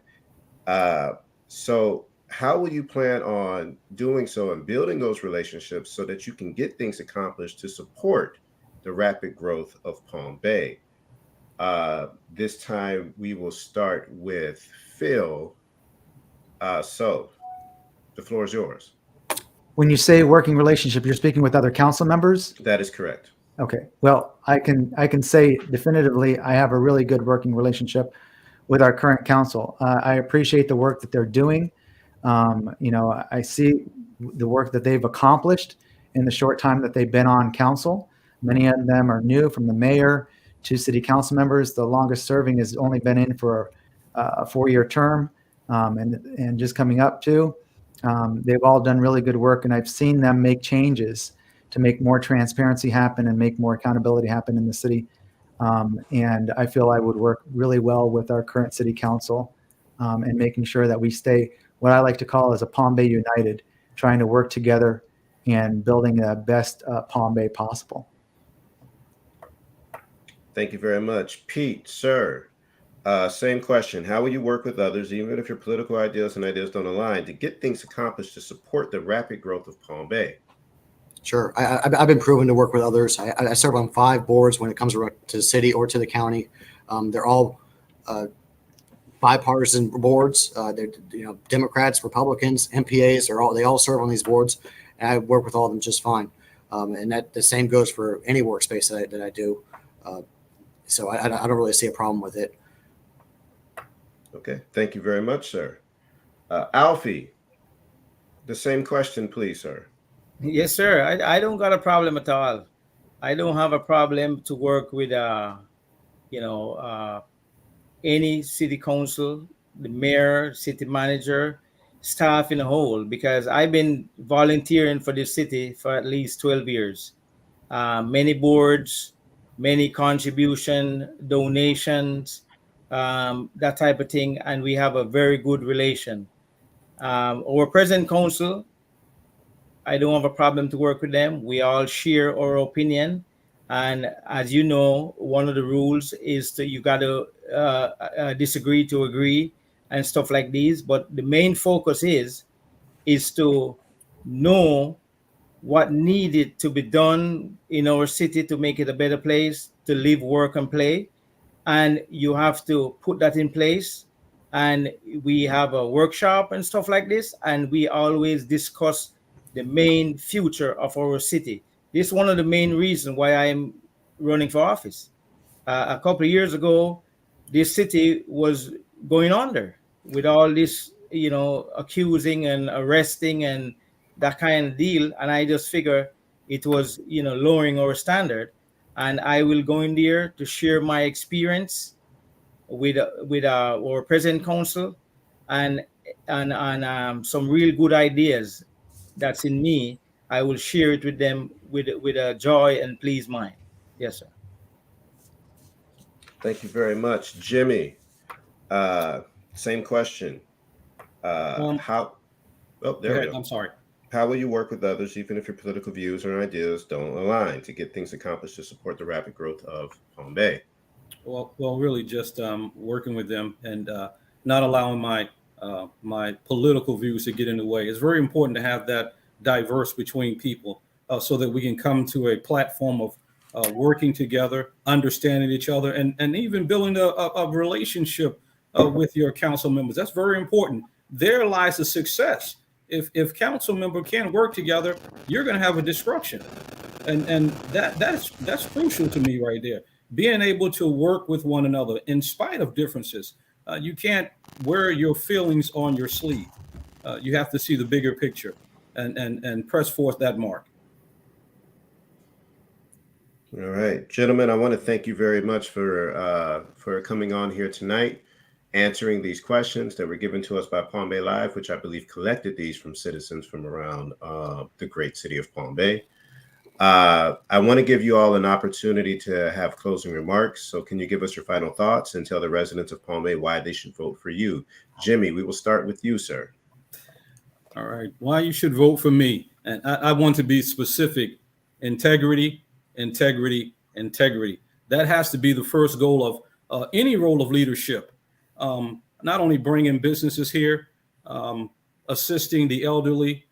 Speaker 5: So how will you plan on doing so and building those relationships so that you can get things accomplished to support the rapid growth of Palm Bay? This time we will start with Phil. So the floor is yours.
Speaker 7: When you say working relationship, you're speaking with other council members?
Speaker 5: That is correct.
Speaker 7: Okay. Well, I can say definitively I have a really good working relationship with our current council. I appreciate the work that they're doing. I see the work that they've accomplished in the short time that they've been on council. Many of them are new, from the mayor to city council members. The longest serving has only been in for a 4-year term, and just coming up to. They've all done really good work, and I've seen them make changes to make more transparency happen and make more accountability happen in the city. And I feel I would work really well with our current city council, and making sure that we stay what I like to call as a Palm Bay United, trying to work together and building the best Palm Bay possible.
Speaker 5: Thank you very much. Pete, sir, same question. How will you work with others, even if your political ideas and ideas don't align, to get things accomplished to support the rapid growth of Palm Bay?
Speaker 9: Sure. I've been proven to work with others. I serve on 5 boards when it comes to the city or to the county. They're all bipartisan boards. They're Democrats, Republicans, MPAs. They all serve on these boards, and I work with all of them just fine. And that the same goes for any workspace that I do. So I don't really see a problem with it.
Speaker 5: Okay. Thank you very much, sir. Alfie, the same question, please, sir.
Speaker 6: Yes, sir. I don't got a problem at all. I don't have a problem to work with, any city council, the mayor, city manager, staff in a whole, because I've been volunteering for this city for at least 12 years. Many boards, many contribution, donations, that type of thing. And we have a very good relation. Our present council, I don't have a problem to work with them. We all share our opinion. And as you know, one of the rules is that you got to disagree to agree and stuff like these. But the main focus is to know what needed to be done in our city to make it a better place to live, work, and play. And you have to put that in place. And we have a workshop and stuff like this. And we always discuss the main future of our city. This is one of the main reasons why I'm running for office. A couple of years ago, this city was going under with all this, accusing and arresting and that kind of deal. And I just figure it was, lowering our standard. And I will go in there to share my experience with our present council and some real good ideas that's in me. I will share it with them with a joy and please mind. Yes, sir.
Speaker 5: Thank you very much. Jimmy, same question. There we go.
Speaker 8: I'm sorry.
Speaker 5: How will you work with others, even if your political views or ideas don't align, to get things accomplished to support the rapid growth of Palm Bay?
Speaker 8: Well, really just working with them and not allowing my political views to get in the way. It's very important to have that diverse between people so that we can come to a platform of working together, understanding each other, and even building a relationship with your council members. That's very important. There lies the success. If council members can't work together, you're going to have a disruption, and that's crucial to me right there. Being able to work with one another in spite of differences. You can't wear your feelings on your sleeve. You have to see the bigger picture and press forth that mark.
Speaker 5: All right, gentlemen, I want to thank you very much for coming on here tonight, answering these questions that were given to us by Palm Bay Live, which I believe collected these from citizens from around the great city of Palm Bay. I want to give you all an opportunity to have closing remarks. So can you give us your final thoughts and tell the residents of Palm Bay why they should vote for you? Jimmy, we will start with you, sir.
Speaker 8: All right. Why you should vote for me. And I want to be specific. Integrity, integrity, integrity. That has to be the first goal of any role of leadership. Not only bringing businesses here, assisting the elderly.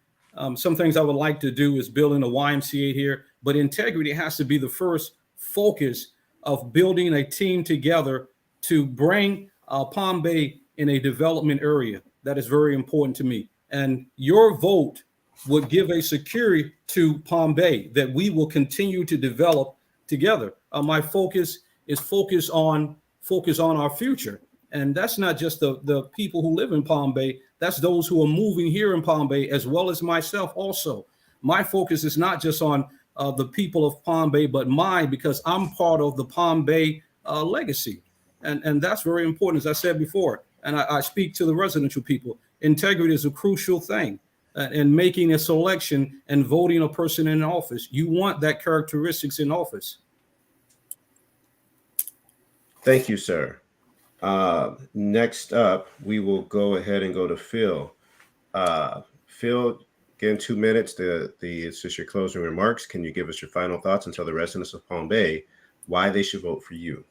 Speaker 8: Some things I would like to do is building a YMCA here, but integrity has to be the first focus of building a team together to bring Palm Bay in a development area. That is very important to me. And your vote would give a security to Palm Bay that we will continue to develop together. My focus is focus on our future. And that's not just the people who live in Palm Bay. That's those who are moving here in Palm Bay, as well as myself also. My focus is not just on the people of Palm Bay, but mine, because I'm part of the Palm Bay legacy. And that's very important, as I said before. And I speak to the residential people. Integrity is a crucial thing. In making a selection and voting a person in office, you want that characteristics in office.
Speaker 5: Thank you, sir. Next up, we will go ahead and go to Phil. Phil, again, 2 minutes. It's just your closing remarks. Can you give us your final thoughts and tell the residents of Palm Bay why they should vote for you?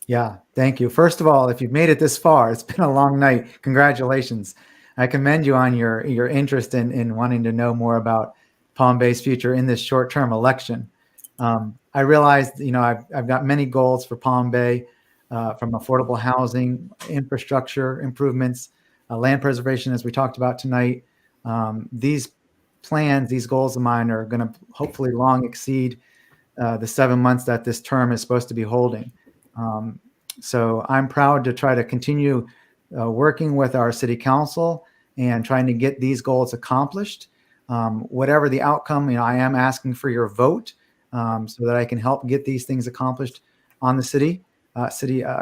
Speaker 7: Yeah, thank you. First of all, if you've made it this far, it's been a long night. Congratulations. I commend you on your interest in wanting to know more about Palm Bay's future in this short-term election. I realized, I've got many goals for Palm Bay, from affordable housing, infrastructure improvements, land preservation, as we talked about tonight. These plans, these goals of mine are going to hopefully long exceed the 7 months that this term is supposed to be holding. So I'm proud to try to continue working with our city council and trying to get these goals accomplished. Whatever the outcome, I am asking for your vote so that I can help get these things accomplished on the city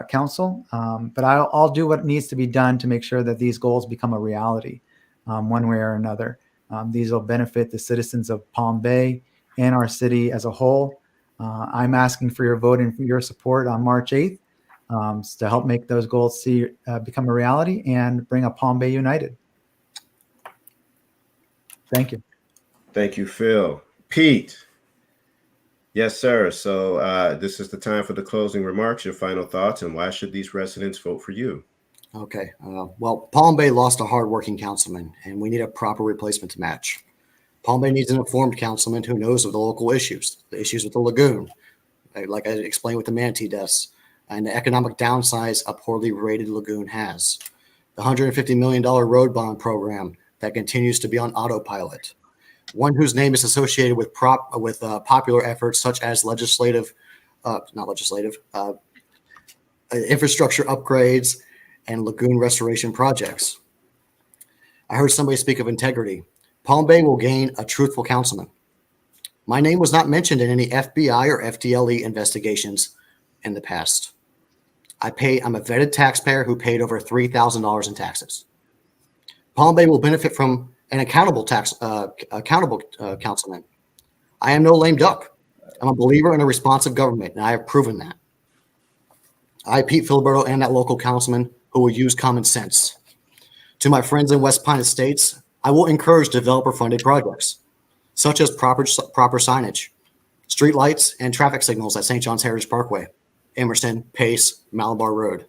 Speaker 7: council. But I'll do what needs to be done to make sure that these goals become a reality one way or another. These will benefit the citizens of Palm Bay and our city as a whole. I'm asking for your vote and for your support on March 8th to help make those goals become a reality and bring up Palm Bay United. Thank you.
Speaker 5: Thank you, Phil. Pete. Yes, sir. So this is the time for the closing remarks, your final thoughts, and why should these residents vote for you?
Speaker 9: Okay. Well, Palm Bay lost a hardworking councilman, and we need a proper replacement to match. Palm Bay needs an informed councilman who knows of the local issues, the issues with the lagoon, like I explained with the manatee deaths, and the economic downsides a poorly rated lagoon has. The $150 million road bond program that continues to be on autopilot. One whose name is associated with popular efforts such as infrastructure upgrades and lagoon restoration projects. I heard somebody speak of integrity. Palm Bay will gain a truthful councilman. My name was not mentioned in any FBI or FDLE investigations in the past. I'm a vetted taxpayer who paid over $3,000 in taxes. Palm Bay will benefit from an accountable councilman. I am no lame duck. I'm a believer in a responsive government, and I have proven that. Pete Filiberto, and that local councilman who will use common sense. To my friends in West Pine Estates, I will encourage developer-funded projects, such as proper signage, street lights, and traffic signals at St. John's Heritage Parkway, Emerson, Pace, Malabar Road.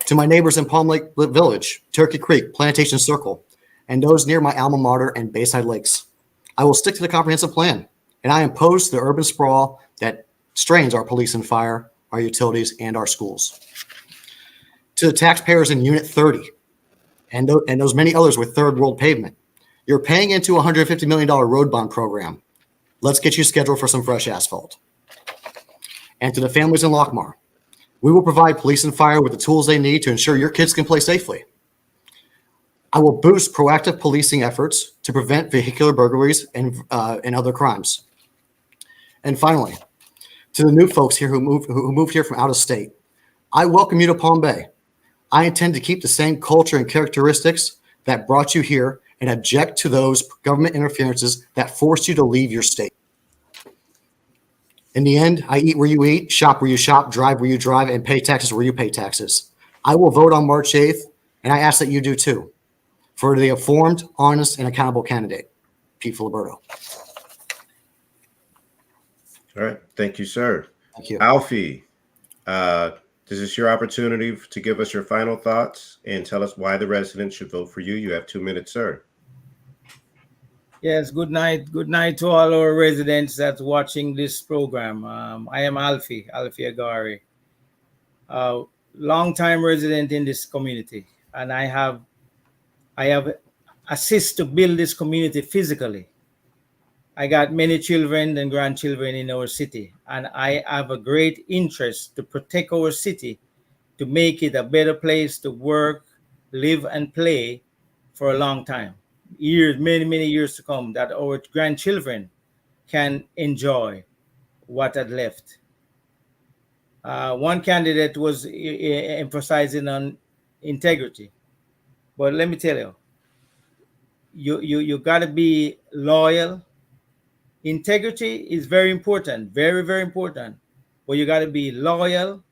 Speaker 9: To my neighbors in Palm Lake Village, Turkey Creek, Plantation Circle, and those near my alma mater and Bayside Lakes, I will stick to the comprehensive plan, and I am opposed to the urban sprawl that strains our police and fire, our utilities, and our schools. To the taxpayers in Unit 30 and those many others with third world pavement, you're paying into a $150 million road bond program. Let's get you scheduled for some fresh asphalt. And to the families in Lockmar, we will provide police and fire with the tools they need to ensure your kids can play safely. I will boost proactive policing efforts to prevent vehicular burglaries and other crimes. And finally, to the new folks here who moved here from out of state, I welcome you to Palm Bay. I intend to keep the same culture and characteristics that brought you here and object to those government interferences that forced you to leave your state. In the end, I eat where you eat, shop where you shop, drive where you drive, and pay taxes where you pay taxes. I will vote on March 8th, and I ask that you do too, for the informed, honest, and accountable candidate, Pete Filiberto.
Speaker 5: All right. Thank you, sir.
Speaker 9: Thank you.
Speaker 5: Alfie, this is your opportunity to give us your final thoughts and tell us why the residents should vote for you. You have 2 minutes, sir.
Speaker 6: Yes, good night. Good night to all our residents that's watching this program. I am Alfie Agari, long-time resident in this community, and I have assisted to build this community physically. I got many children and grandchildren in our city, and I have a great interest to protect our city, to make it a better place to work, live, and play for a long time. Years, many years to come, that our grandchildren can enjoy what had left. One candidate was emphasizing on integrity, but let me tell you, you got to be loyal. Integrity is very important, very important. But you got to be loyal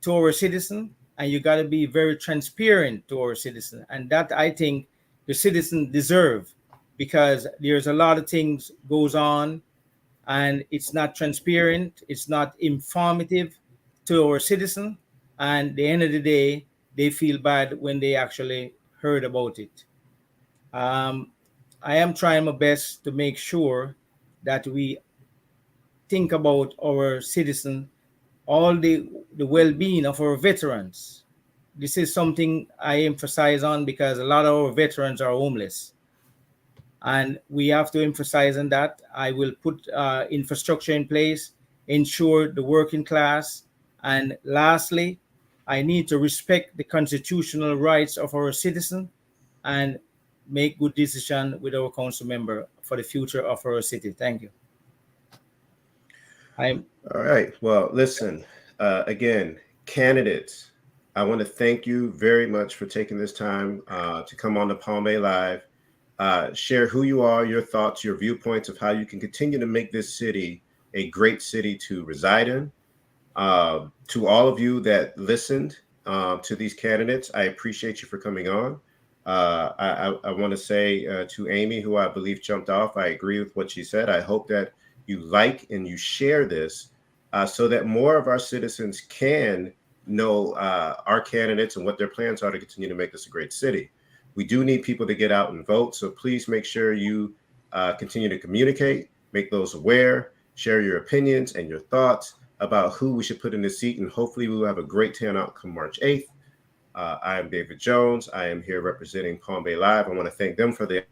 Speaker 6: to our citizen, and you got to be very transparent to our citizen. And that, I think, the citizen deserve, because there's a lot of things goes on, and it's not transparent, it's not informative to our citizen. And at the end of the day, they feel bad when they actually heard about it. I am trying my best to make sure that we think about our citizen, all the well-being of our veterans. This is something I emphasize on because a lot of our veterans are homeless. And we have to emphasize on that. I will put infrastructure in place, ensure the working class. And lastly, I need to respect the constitutional rights of our citizen and make good decision with our council member for the future of our city. Thank you.
Speaker 5: All right. Well, listen, again, candidates, I want to thank you very much for taking this time to come on to Palm Bay Live, share who you are, your thoughts, your viewpoints of how you can continue to make this city a great city to reside in. To all of you that listened to these candidates, I appreciate you for coming on. I want to say to Amy, who I believe jumped off, I agree with what she said. I hope that you like and you share this so that more of our citizens can know our candidates and what their plans are to continue to make this a great city. We do need people to get out and vote. So please make sure you continue to communicate, make those aware, share your opinions and your thoughts about who we should put in the seat. And hopefully we will have a great turnout come March 8th. I am David Jones. I am here representing Palm Bay Live. I want to thank them for the.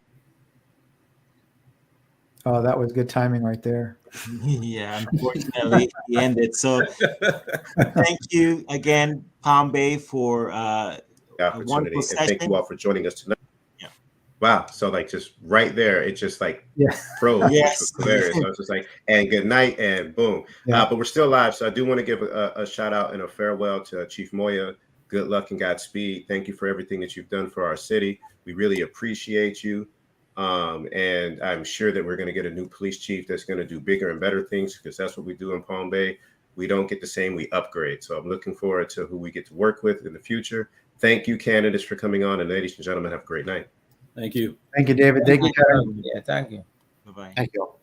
Speaker 7: Oh, that was good timing right there.
Speaker 1: Yeah, unfortunately, he ended. So thank you again, Palm Bay, for
Speaker 5: the opportunity. And thank you all for joining us tonight. Yeah. Wow. So like just right there, it just like froze.
Speaker 1: Yes.
Speaker 5: Hilarious. So it's just like, and good night and boom.
Speaker 7: Yeah.
Speaker 5: But we're still live. So I do want to give a shout out and a farewell to Chief Moya. Good luck and Godspeed. Thank you for everything that you've done for our city. We really appreciate you. And I'm sure that we're going to get a new police chief that's going to do bigger and better things, because that's what we do in Palm Bay. We don't get the same, we upgrade. So I'm looking forward to who we get to work with in the future. Thank you, candidates, for coming on. And ladies and gentlemen, have a great night.
Speaker 8: Thank you.
Speaker 7: Thank you, David. Thank you, Kevin.
Speaker 6: Yeah, thank you.
Speaker 1: Bye-bye.
Speaker 9: Thank you all.